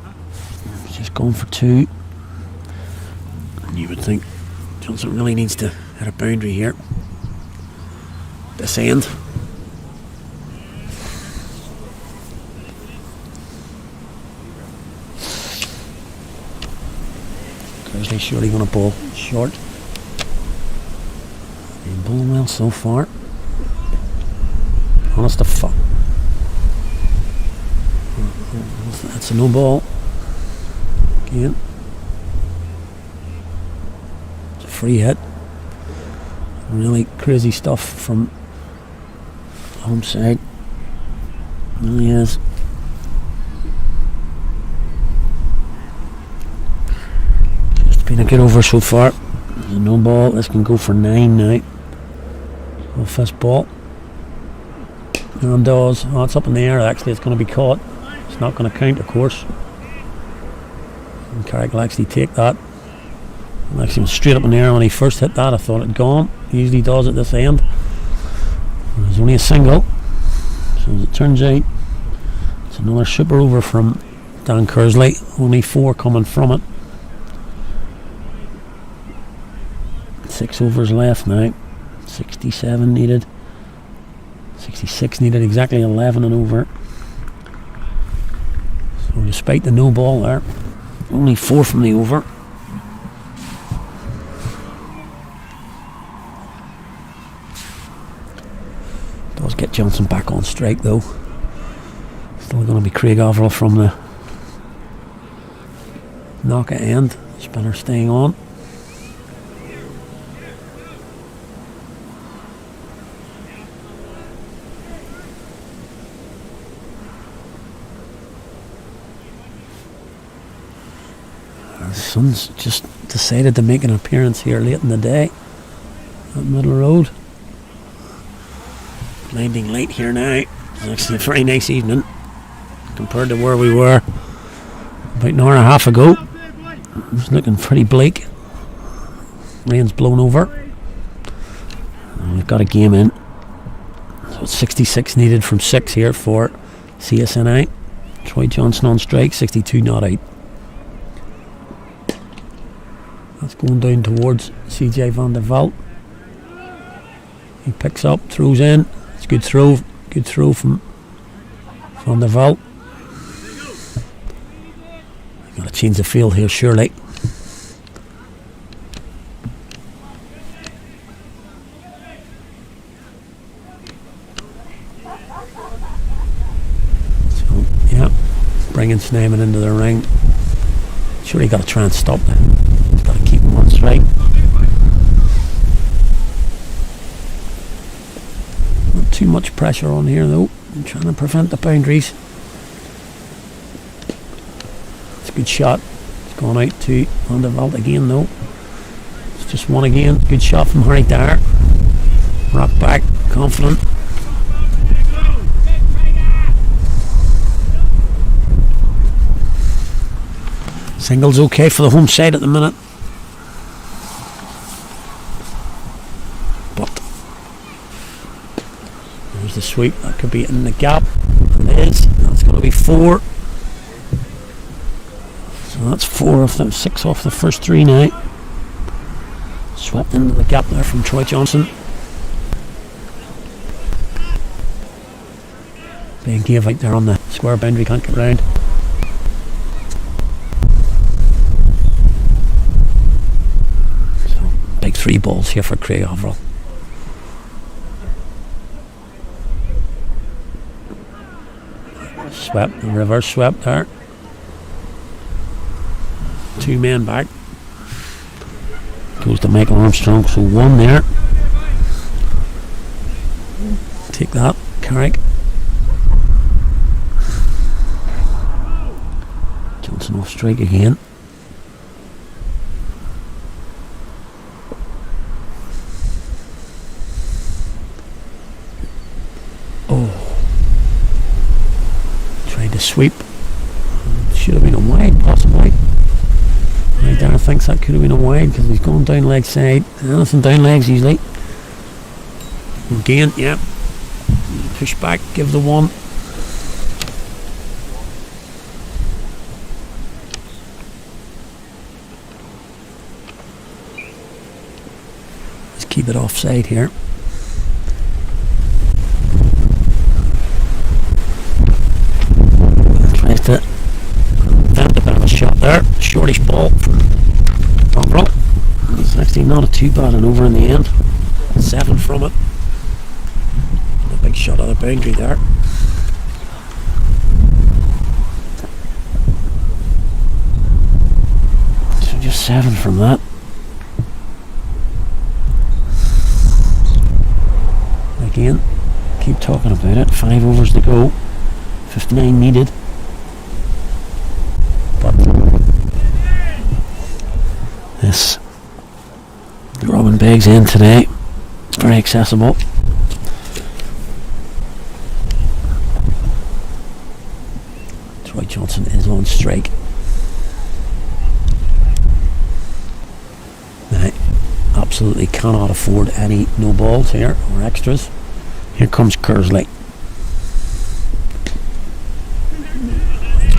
He's just going for 2. And you would think Johnson really needs to hit a boundary here. This end. Kersley surely going to bowl short. Been bowling well so far. Honest to fuck. That's a no ball. Again. It's a free hit. Really crazy stuff from home side. Really is. Been a good over so far. There's a no ball. This can go for 9 now. So first ball. And does. Oh, it's up in the air actually. It's going to be caught. It's not going to count, of course. And Carrick will actually take that. It actually went straight up in the air when he first hit that. I thought it'd gone. He usually does at this end. There's only a single. So as it turns out, it's another super over from Dan Kersley. Only 4 coming from it. 6 overs left now. 67 needed. 66 needed, exactly 11 and over. So despite the no ball there, only 4 from the over. Does get Johnson back on strike though. Still going to be Craig Averill from the knock at end. Spinner staying on. The sun's just decided to make an appearance here late in the day at Middle Road. Blinding light here now. It's actually a very nice evening compared to where we were about an hour and a half ago. It was looking pretty bleak. Rain's blown over. And we've got a game in. So it's 66 needed from 6 here for CSNI. Troy Johnson on strike, 62 not out. That's going down towards CJ van der Veld. He picks up, throws in. It's a good throw from van der Veld. Got to change the field here surely. So yeah, bringing Snyman into the ring. Surely got to try and stop that. Got to keep him on strike. Not too much pressure on here though. I'm trying to prevent the boundaries. It's a good shot. It's gone out to Van der Veld again though. It's just one again. Good shot from Harry Dyer. Rock back, confident. Single's okay for the home side at the minute. But there's the sweep. That could be in the gap. And it is. That's going to be 4. So that's 4 off them, 6 off the first 3 now. Swept into the gap there from Troy Johnson. Being gave out there on the square boundary, can't get round. Big 3 balls here for Craig Averill. Swept, reverse swept there. 2 men back. Goes to Michael Armstrong, so 1 there. Take that, Carrick. Johnson off strike again. Sweep. Should have been a wide, possibly. Right there, thinks that could have been a wide because he's going down leg side. Anything down legs usually. Again, yeah. Push back, give the 1. Let's keep it offside here. To vent a bit of a shot there. Shortish ball from Averill. It's actually not too bad an over in the end. 7 from it. A big shot on the boundary there. So just 7 from that. Again, keep talking about it. 5 overs to go. 59 needed. This Robin Beggs in today, very accessible. Troy Johnson is on strike. absolutely cannot afford any no balls here or extras. Here comes Kersley.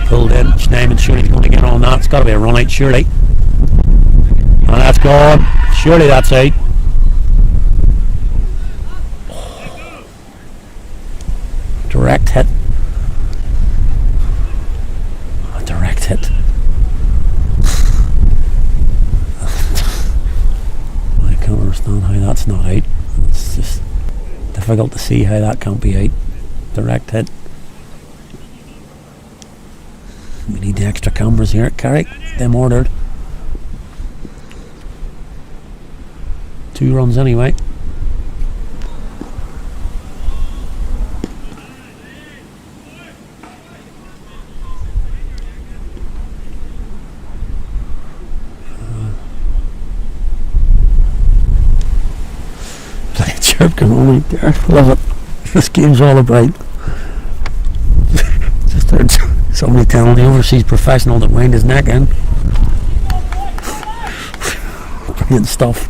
Pulled in. Schneeman surely going to get on that. It's got to be a run out, surely. And that's gone. Surely that's out. Direct hit. A direct hit. I can't understand how that's not out. It's just difficult to see how that can't be out. Direct hit. We need the extra cameras here at Carrick. Them ordered. 2 runs anyway. Bloody chirp going on out there. Love it. This game's all about. Just heard somebody telling the overseas professional to wind his neck in. Brilliant stuff.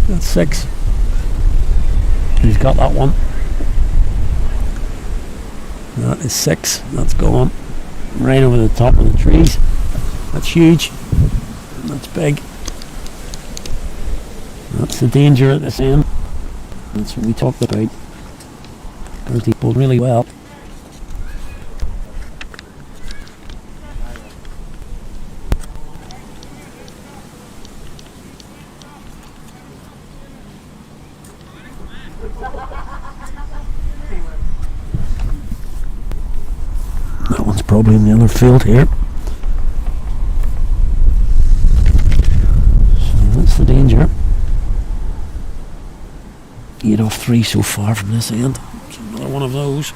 That's 6. He's got that one. That is 6. That's gone right over the top of the trees. That's huge. That's big. That's the danger at this end. That's what we talked about. He pulled really well. That one's probably in the other field here. So that's the danger. 8 off 3 so far from this end. It's another one of those.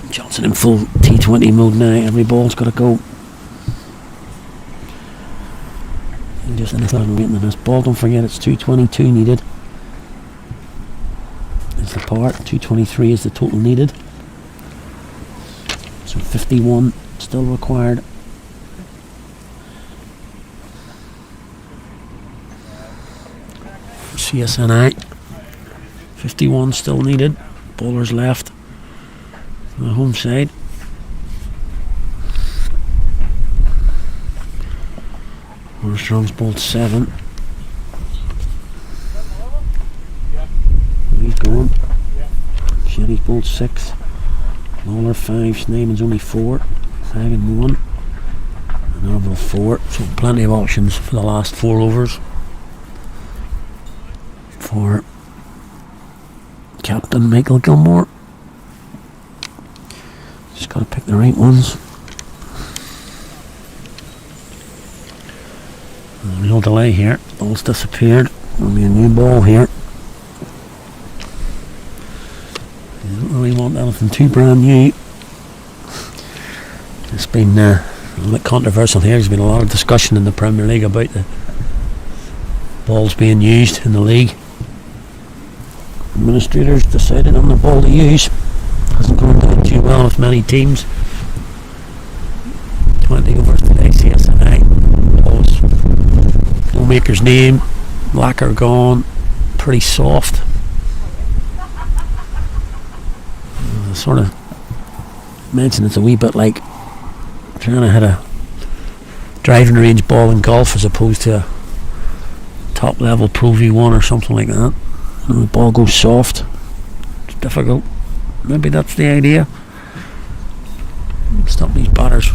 Johnson in full T20 mode now. Every ball's got to go. And just anything waiting on this ball. Don't forget it's 222 needed. Is the part. 223 is the total needed. So 51 still required. CSNI. 51 still needed. Bowlers left. On the home side. Armstrong's bowled 7. He's going. Shetty's bowled 6. Lawler 5. Schneeman's only 4. Hagen 1. And Orville 4. So plenty of options for the last 4 overs. For Captain Michael Gilmore. Just got to pick the right ones. No delay here. Ball's disappeared. There'll be a new ball here. You don't really want anything too brand new. It's been a bit controversial here. There's been a lot of discussion in the Premier League about the balls being used in the league. Administrators decided on the ball to use. Hasn't gone down too well with many teams. 20 overs today, CSNI. No maker's name. Lacquer gone. Pretty soft. Sort of mentioned it's a wee bit like trying to hit a driving range ball in golf as opposed to a top level Pro V1 or something like that. And the ball goes soft. It's difficult. Maybe that's the idea. Stop these batters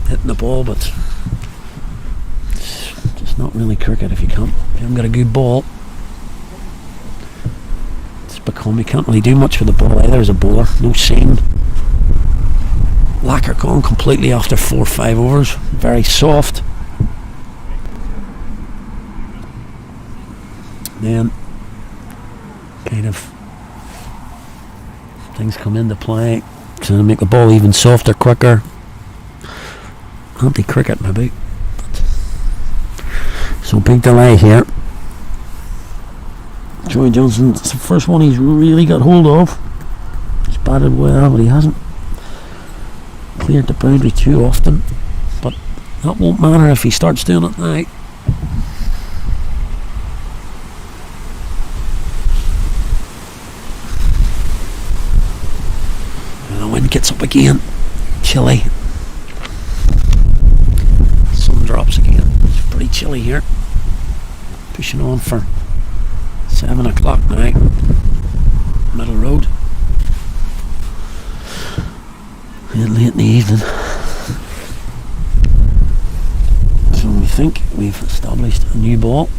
hitting the ball, but it's just not really cricket if you haven't got a good ball. It's become you can't really do much with the ball either as a bowler. No seam. Lacquer gone completely after 4 or 5 overs. Very soft. Then kind of things come into play to make the ball even softer, quicker. Anti-cricket maybe. But So big delay here. Joey Johnson, it's the first one he's really got hold of. He's batted well, but he hasn't cleared the boundary too often. But that won't matter if he starts doing it now. And the wind gets up again. Chilly. Sun drops again. It's pretty chilly here. Pushing on for 7 o'clock now. Middle road. And late in the evening. So we think we've established a new ball.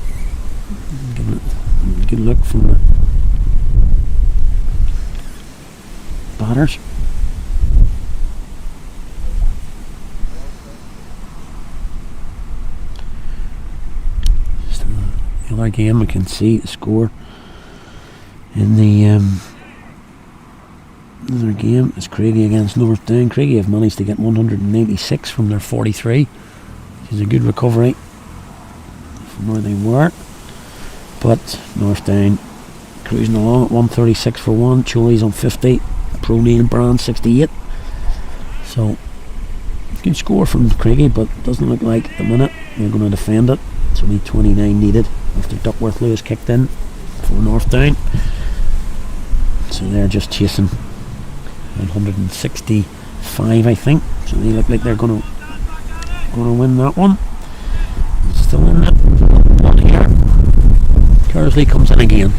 Giving it a good look from the batters. Just the other game, we can see the score in the other game is Craigie against Northdown. Craigie have managed to get 186 from their 43, which is a good recovery from where they were. But Northdown cruising along at 136 for 1. Choi's on 50. Pro Neil Brand 68. So good score from Craigie, but doesn't look like at the minute they're going to defend it. It's only 29 needed after Duckworth Lewis kicked in for Northdown. So they're just chasing 165, I think. So they look like they're going to win that one. Still in that one here. Kersley comes in again.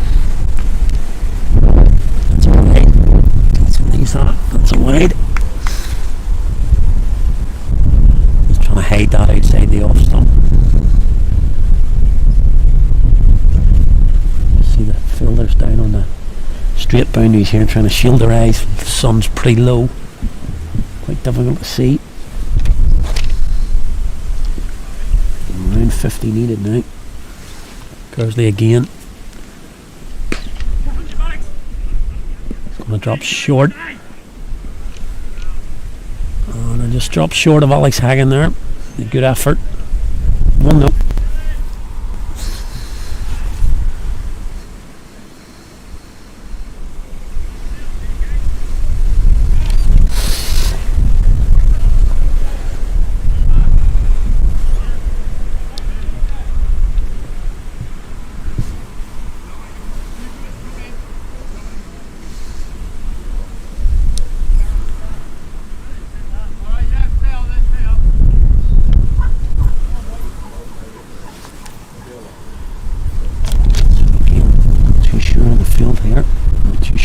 That's a wide. That's what he's at. That's a wide. He's trying to hide that outside the off stump. See the fielders down on the straight boundaries here, trying to shield their eyes. The sun's pretty low, quite difficult to see. Around 50 needed now. Kersley again. It's going to drop short. And I just dropped short of Alex Hagan there. A good effort. 1-0.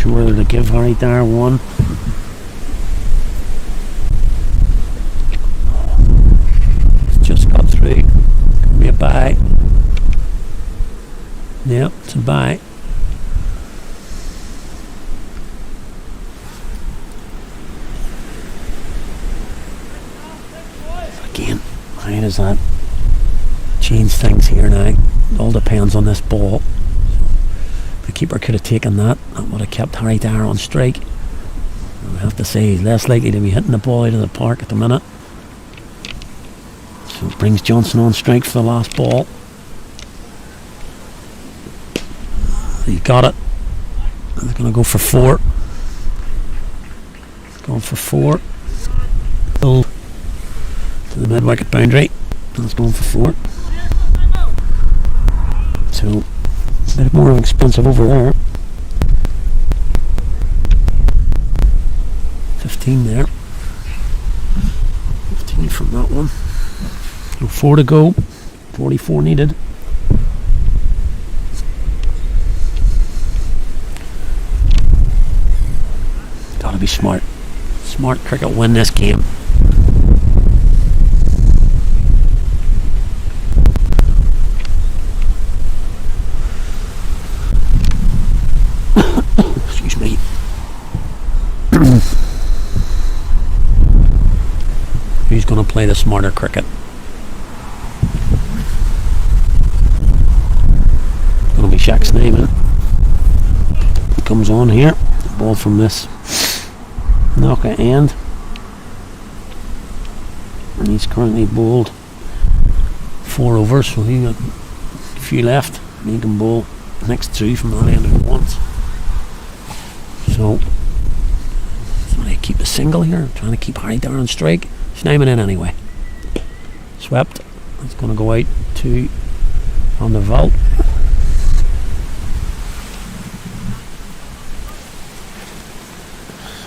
Whether to give Harry Dyer one. It's just got through. Could be a bye. Yep, it's a bye. Again, how does that change things here now? It all depends on this ball. The keeper could have taken that. That would have kept Harry Dyer on strike. I have to say he's less likely to be hitting the ball out of the park at the minute. So it brings Johnson on strike for the last ball. He got it. He's going to go for 4. He's going for 4. Pull to the mid-wicket boundary. And it's going for 4. So a bit more expensive over there. 15 there. 15 from that one. So 4 to go. 44 needed. Gotta be smart. Smart cricket win this game. Who's going to play the smarter cricket? Going to be Shaq's name, eh? Comes on here. Ball from this knocker end. And he's currently bowled 4 overs, so he got few left. And he can bowl next 2 from that end at once. So I keep a single here. I'm trying to keep Harry Darren strike. Sniping in anyway. Swept. It's going to go out 2 on the vault.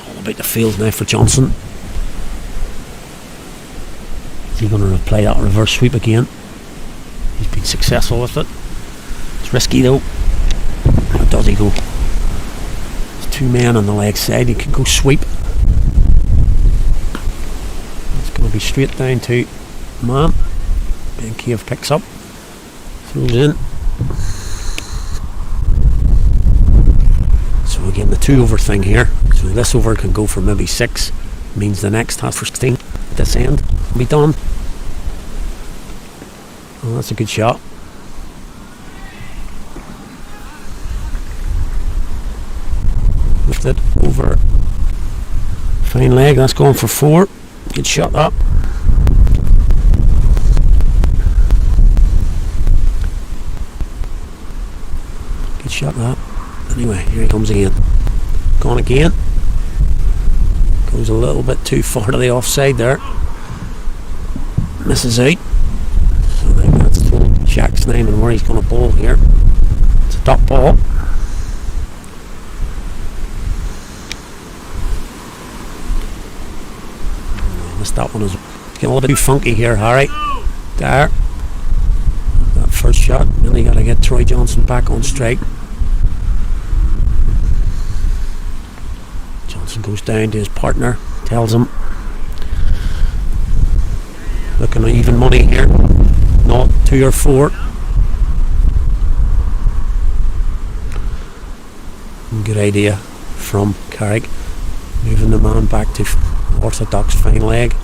All about the field now for Johnson. Is he going to play that reverse sweep again? He's been successful with it. It's risky though. How does he go? There's 2 men on the leg side. He can go sweep. It's going to be straight down to man. Ben Cave picks up. Throws in. So again, the 2 over thing here. So this over can go for maybe 6. Means the next has for 16. This end will be done. Oh, that's a good shot. Lifted over. Fine leg. That's going for 4. Good shot up. Good shot that. Anyway, here he comes again. Gone again. Goes a little bit too far to the offside there. Misses out. So I think that's told Jack's name and where he's going to bowl here. It's a top ball. Missed that one as well. Getting a little bit too funky here, Harry. There. That first shot. Really got to get Troy Johnson back on strike. Johnson goes down to his partner, tells him, looking at even money here, not 2 or 4. Good idea from Carrick, moving the man back to orthodox fine leg,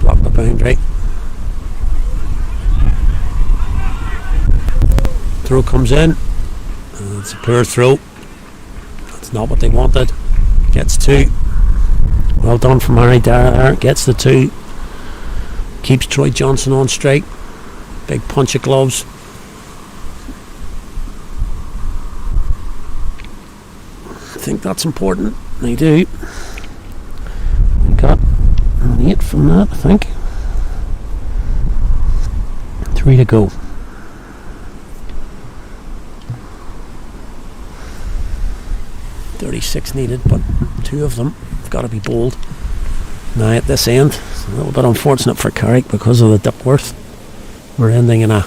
block the boundary. Throw comes in, and it's a poor throw. That's not what they wanted. Gets 2. Well done from Harry Darragh. Gets the 2. Keeps Troy Johnson on strike. Big punch of gloves. I think that's important. They do. We got an 8 from that, I think. 3 to go. .36 needed, but 2 of them have got to be bowled. Now at this end, it's a little bit unfortunate for Carrick because of the Duckworth. We're ending in a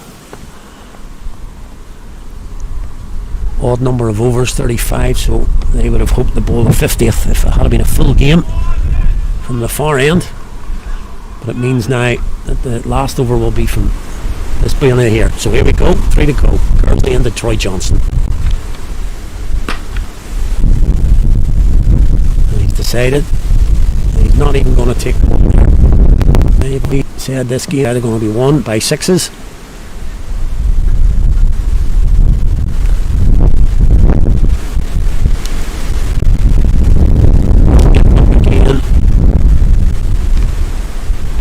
odd number of overs, 35, so they would have hoped to bowl the 50th if it had been a full game from the far end. But it means now that the last over will be from this beginning here. So here we go, 3 to go. Currently into Troy Johnson. Decided he's not even going to take one there. Maybe said this game either going to be won by 6s. Again.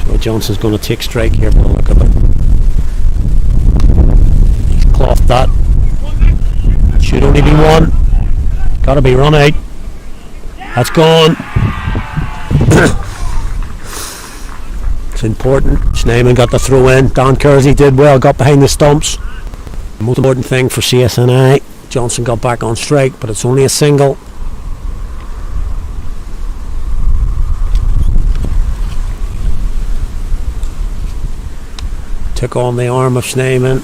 So Johnson's going to take strike here for the look of it. He's clothed that. Should only be 1. Got to be run out. That's gone. It's important. Schneeman got the throw in. Don Kersey did well, got behind the stumps. The most important thing for CSNI, Johnson got back on strike, but it's only a single. Took on the arm of Schneeman.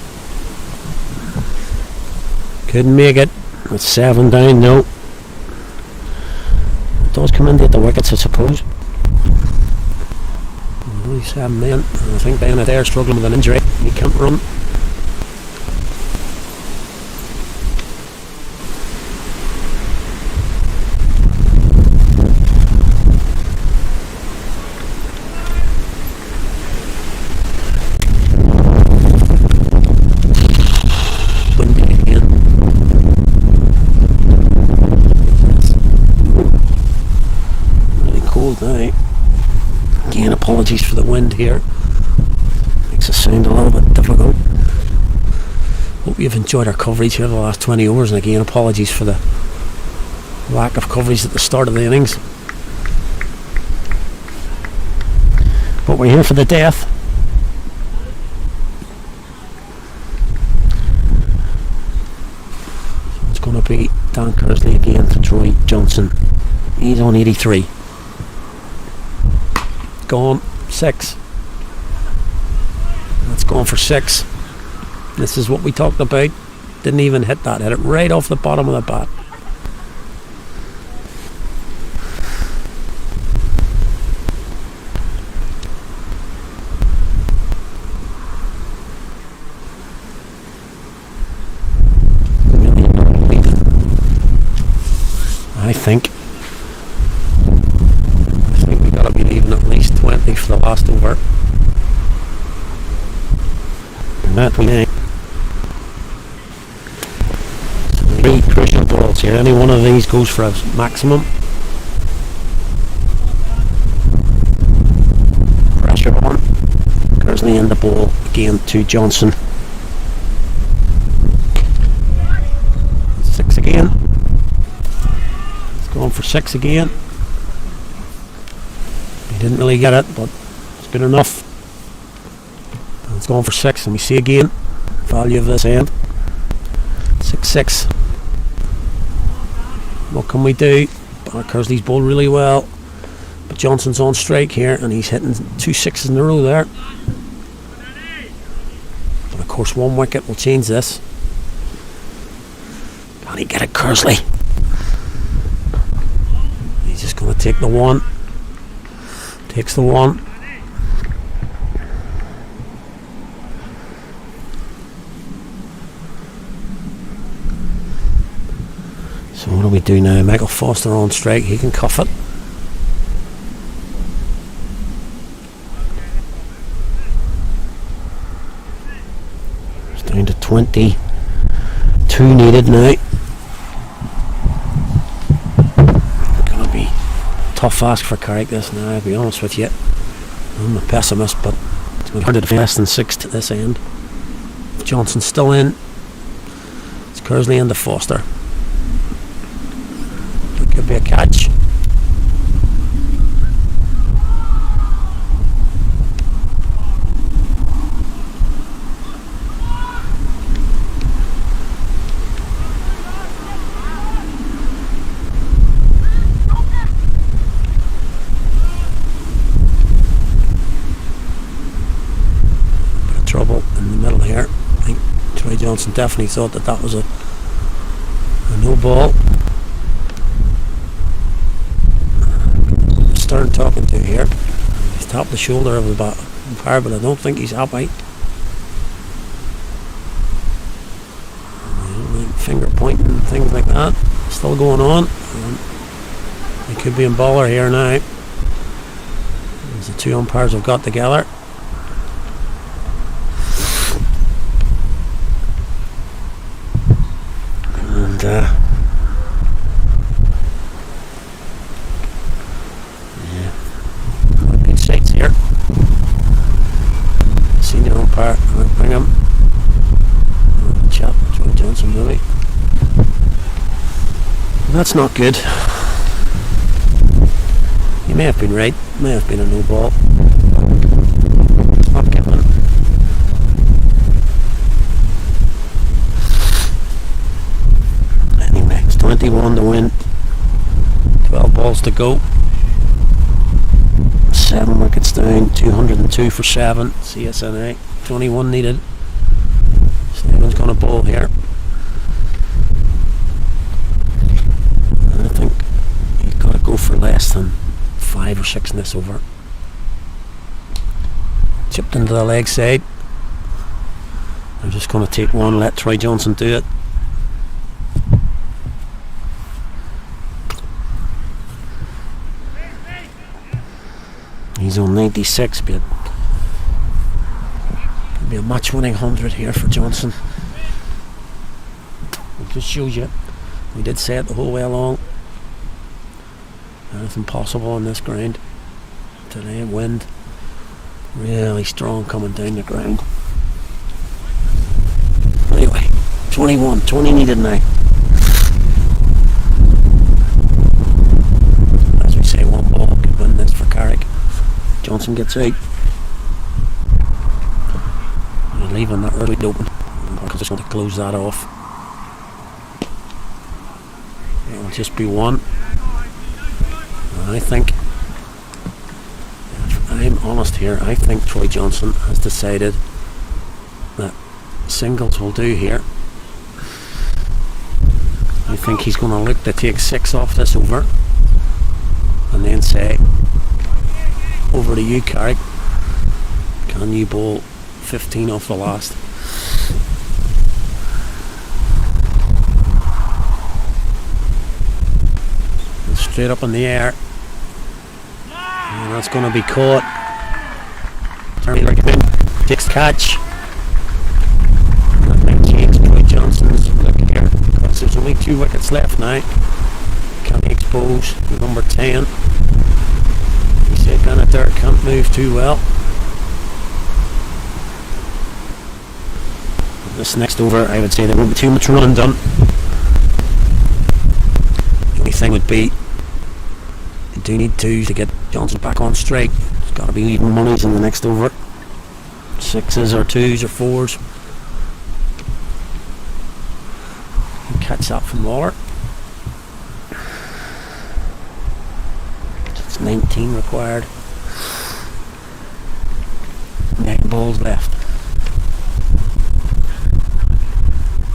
Couldn't make it. It's 7 down, no. Does come in at the wickets, I suppose. Only 7 men. I think Bennett there struggling with an injury. He can't run. Again, apologies for the wind here. Makes it sound a little bit difficult. Hope you've enjoyed our coverage here the last 20 overs, and again apologies for the lack of coverage at the start of the innings. But we're here for the death. So it's going to be Dan Kersley again to Troy Johnson. He's on 83. Gone 6. That's gone for 6. This is what we talked about. Didn't even hit that. Hit it right off the bottom of the bat. I think we gotta be leaving at least 20 for the last over. And that we need 3 crucial balls here. Any one of these goes for a maximum. Pressure on. Kersley in the ball again to Johnson. 6 again. Going for 6 again. He didn't really get it, but it's good enough. And it's going for 6, and we see again value of this end. 6-6. What can we do? Kersley's bowled really well, but Johnson's on strike here, and he's hitting 2 6s in a row there. But of course, 1 wicket will change this. Can he get it, Kersley? He's just going to take the 1. Takes the 1. So what do we do now? Michael Foster on strike. He can cuff it. It's down to 22 needed now. Tough ask for Carrickfergus now, I'll be honest with you. I'm a pessimist, but it's going to hurt to less than 6 to this end. If Johnson's still in, it's Kersley and the Foster. It could be a catch. Trouble in the middle here. I think Troy Johnson definitely thought that was a no ball. Stern talking to here. He's tapped the shoulder of the umpire, but I don't think he's happy. Finger pointing and things like that. Still going on. He could be in baller here now. As the 2 umpires have got together. Good sights here. Senior umpire, I'll bring him. Chap, Troy Johnson, maybe. That's not good. He may have been right. May have been a no ball. It's not given. Anyway, it's 21 to win. 12 balls to go. 7 wickets down. 202 for 7. CSNI. 21 needed. Snevin's going to bowl here. And I think you've got to go for less than 5 or 6 in this over. Chipped into the leg side. I'm just going to take 1, let Troy Johnson do it. He's on 96, but could be a match-winning 100 here for Johnson. It just shows you, we did say it the whole way along. Anything possible on this ground today. Wind really strong coming down the ground. Anyway, 21, 20 needed now. As we say, one ball could win this for Carrick. Johnson gets out. He's leaving that early open. I just want to close that off. It'll just be one. And I think, if I'm honest here, I think Troy Johnson has decided that singles will do here. I think he's going to look to take 6 off this over and then say, over to you, Carrick. Can you bowl 15 off the last? And straight up in the air. And that's going to be caught. Takes catch. That might change Troy Johnson's look here, because there's only 2 wickets left now. Can he expose number 10? He said Benadir can't move too well. This next over, I would say there won't be too much running done. The only thing would be, you do need 2s to get Johnson back on strike. There's got to be even monies in the next over. 6s or 2s or 4s. Catch that from Lawler. It's 19 required. 9 balls left.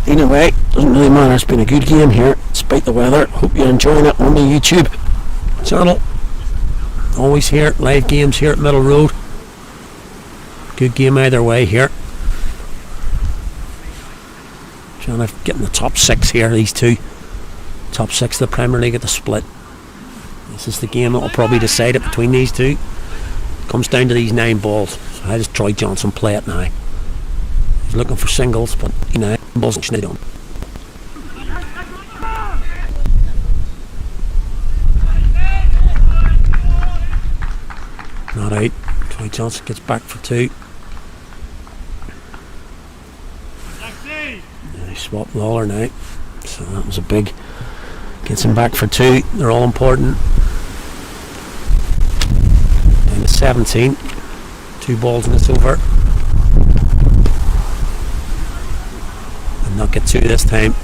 Either way, doesn't really matter. It's been a good game here, despite the weather. Hope you're enjoying it on the YouTube channel. Always here, live games here at Middle Road. Good game either way here. Trying to get in the top 6 here, these 2. Top 6 of the Premier League at the split. This is the game that will probably decide it between these 2. Comes down to these 9 balls. So how does Troy Johnson play it now? He's looking for singles, but balls and schnid on. Not out. Troy Johnson gets back for 2. He swapped Lawler now, so that was a big. Gets him back for 2. They're all important. Down to 17. 2 balls in this over. And not get 2 this time.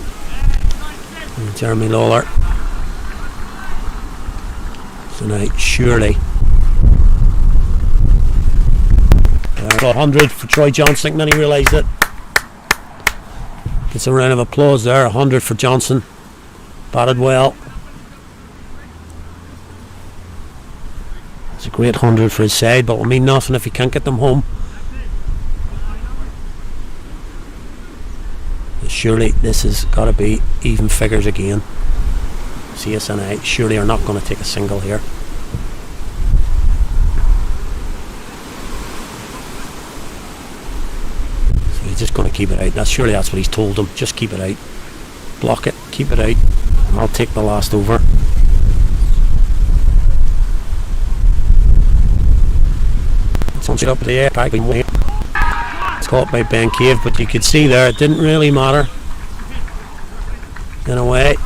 And Jeremy Lawler. So now surely. 100 for Troy Johnson, then he realised it. Gets a round of applause there. 100 for Johnson. Batted well. It's a great 100 for his side, but will mean nothing if he can't get them home. But surely this has got to be even figures again. CSNI surely are not going to take a single here. Just going to keep it out. Surely that's what he's told him. Just keep it out. Block it. Keep it out. And I'll take the last over. It's on up the air. It's caught by Ben Cave, but you could see there it didn't really matter. In a way.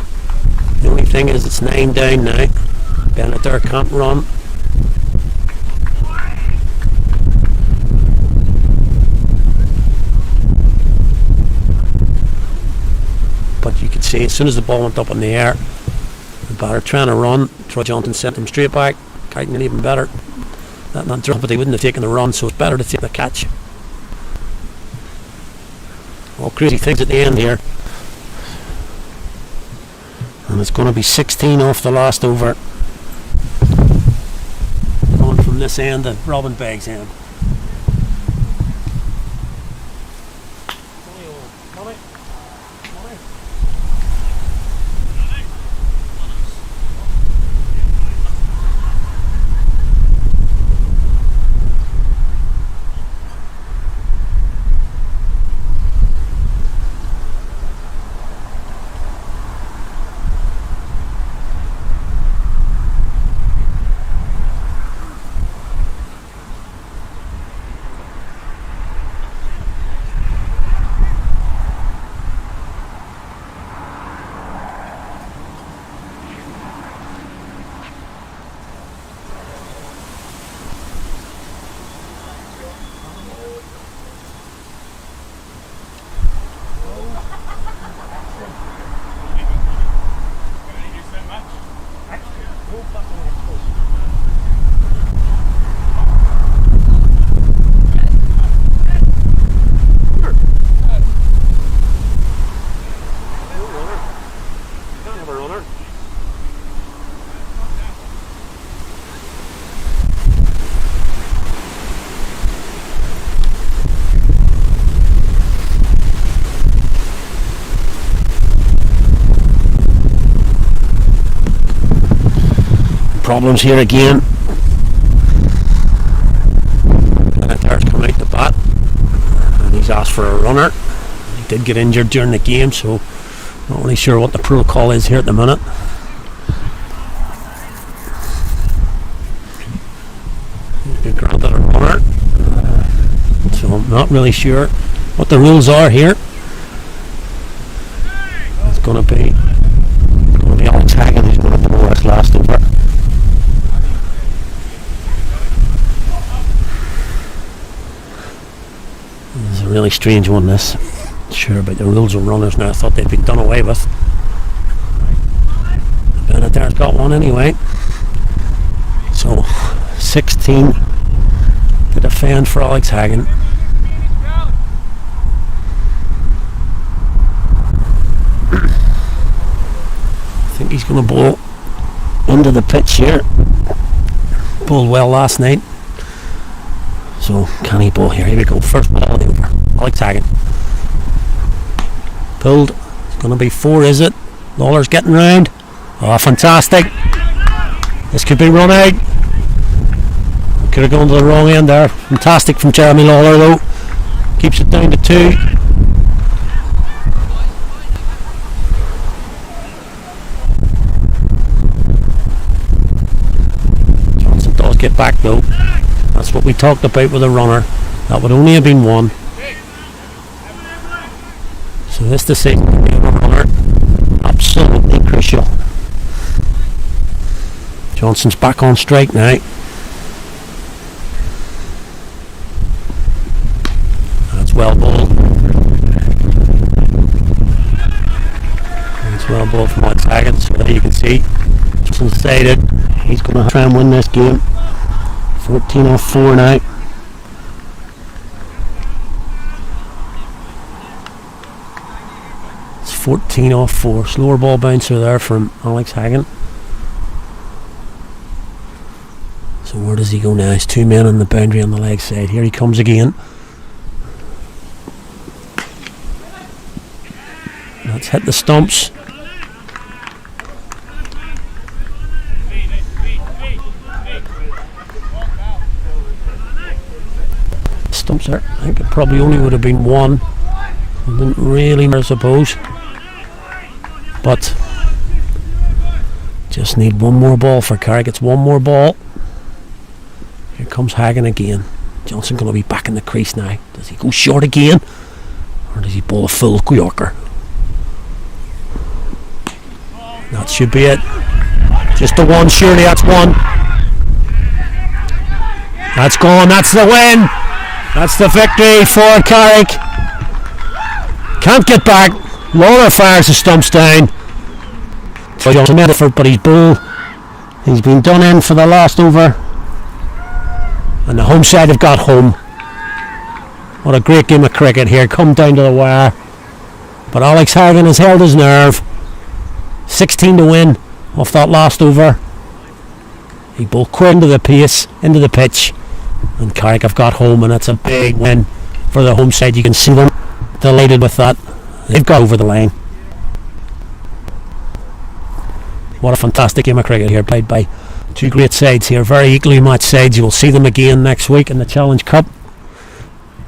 The only thing is it's 9 down now. Benadir can't run. But you could see as soon as the ball went up in the air, the batter trying to run, Troy Johnson sent him straight back. Kiting even better. That not drop, but he wouldn't have taken the run, so it's better to take the catch. All crazy things at the end here. And it's going to be 16 off the last over. Going from this end to Robin Begg's end. problems here again. There's come out the bat, and he's asked for a runner. He did get injured during the game, so not really sure what the protocol is here at the minute. He's been granted a runner, so I'm not really sure what the rules are here. It's going to be Alex Hagan who's going to blow this last over. This is a really strange one, this. Not sure about the rules of runners now. I thought they'd been done away with. Bennett there's got one anyway. So 16 to defend for Alex Hagan. I think he's going to blow into the pitch here. Bowled well last night. So can he bowl here? Here we go. First ball over. Alex Hagan. Pulled. It's going to be 4, is it? Lawler's getting round. Oh, fantastic. This could be run out. Could have gone to the wrong end there. Fantastic from Jeremy Lawler though. Keeps it down to 2. Johnson does get back though. That's what we talked about with a runner. That would only have been 1. So this decision to be a runner, absolutely crucial. Johnson's back on strike now. That's well bowled. That's well bowled from Alex Hagan. So there you can see, Johnson's decided he's going to try and win this game. 14 off 4 now. It's 14 off 4. Slower ball bouncer there from Alex Hagan. So where does he go now? He's 2 men on the boundary on the leg side. Here he comes again. That's hit the stumps. Stumps there. I think it probably only would have been 1. It didn't really matter, I suppose. But just need one more ball for Carrick. It's one more ball. Here comes Hagan again. Johnson going to be back in the crease now. Does he go short again? Or does he bowl a full Yorker? That should be it. Just the 1, surely that's 1. That's gone, that's the win. That's the victory for Carrick. Can't get back. Lawler fires the stumps down. So Johnson made effort, but he's bowled. He's been done in for the last over. And the home side have got home. What a great game of cricket here. Come down to the wire. But Alex Hagan has held his nerve. 16 to win off that last over. He bowled quick into the pace, into the pitch. And Carrick have got home, and that's a big win for the home side. You can see them delighted with that. They've got over the line. What a fantastic game of cricket here, played by 2 great sides here, very equally matched sides. You will see them again next week in the Challenge Cup.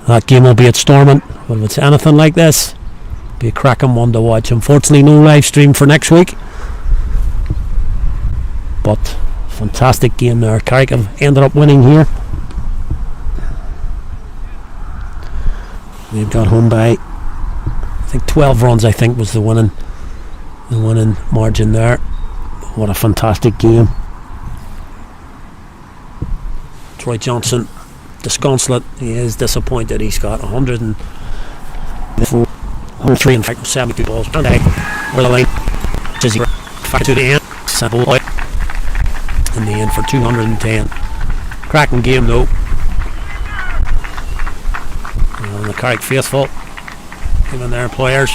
That game will be at Stormont. But if it's anything like this, it'll be a cracking one to watch. Unfortunately no live stream for next week, but fantastic game there. Carrick have ended up winning here. They've got home by, I think, 12 runs. I think was the winning margin there. What a fantastic game. Troy Johnson, disconsolate. He is disappointed. He's got 103 in fact, 72 balls. And where the line is, he back to the end. Sample in the end for 210. Cracking game though. And the Carrick faithful giving their players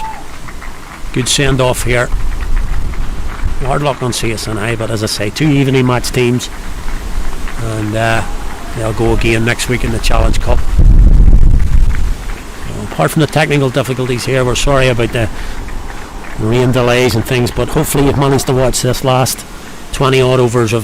good send off here. Hard luck on CSNI, but as I say, 2 evenly matched teams, and they'll go again next week in the Challenge Cup. Apart from the technical difficulties here, we're sorry about the rain delays and things, but hopefully you've managed to watch this last 20 odd overs of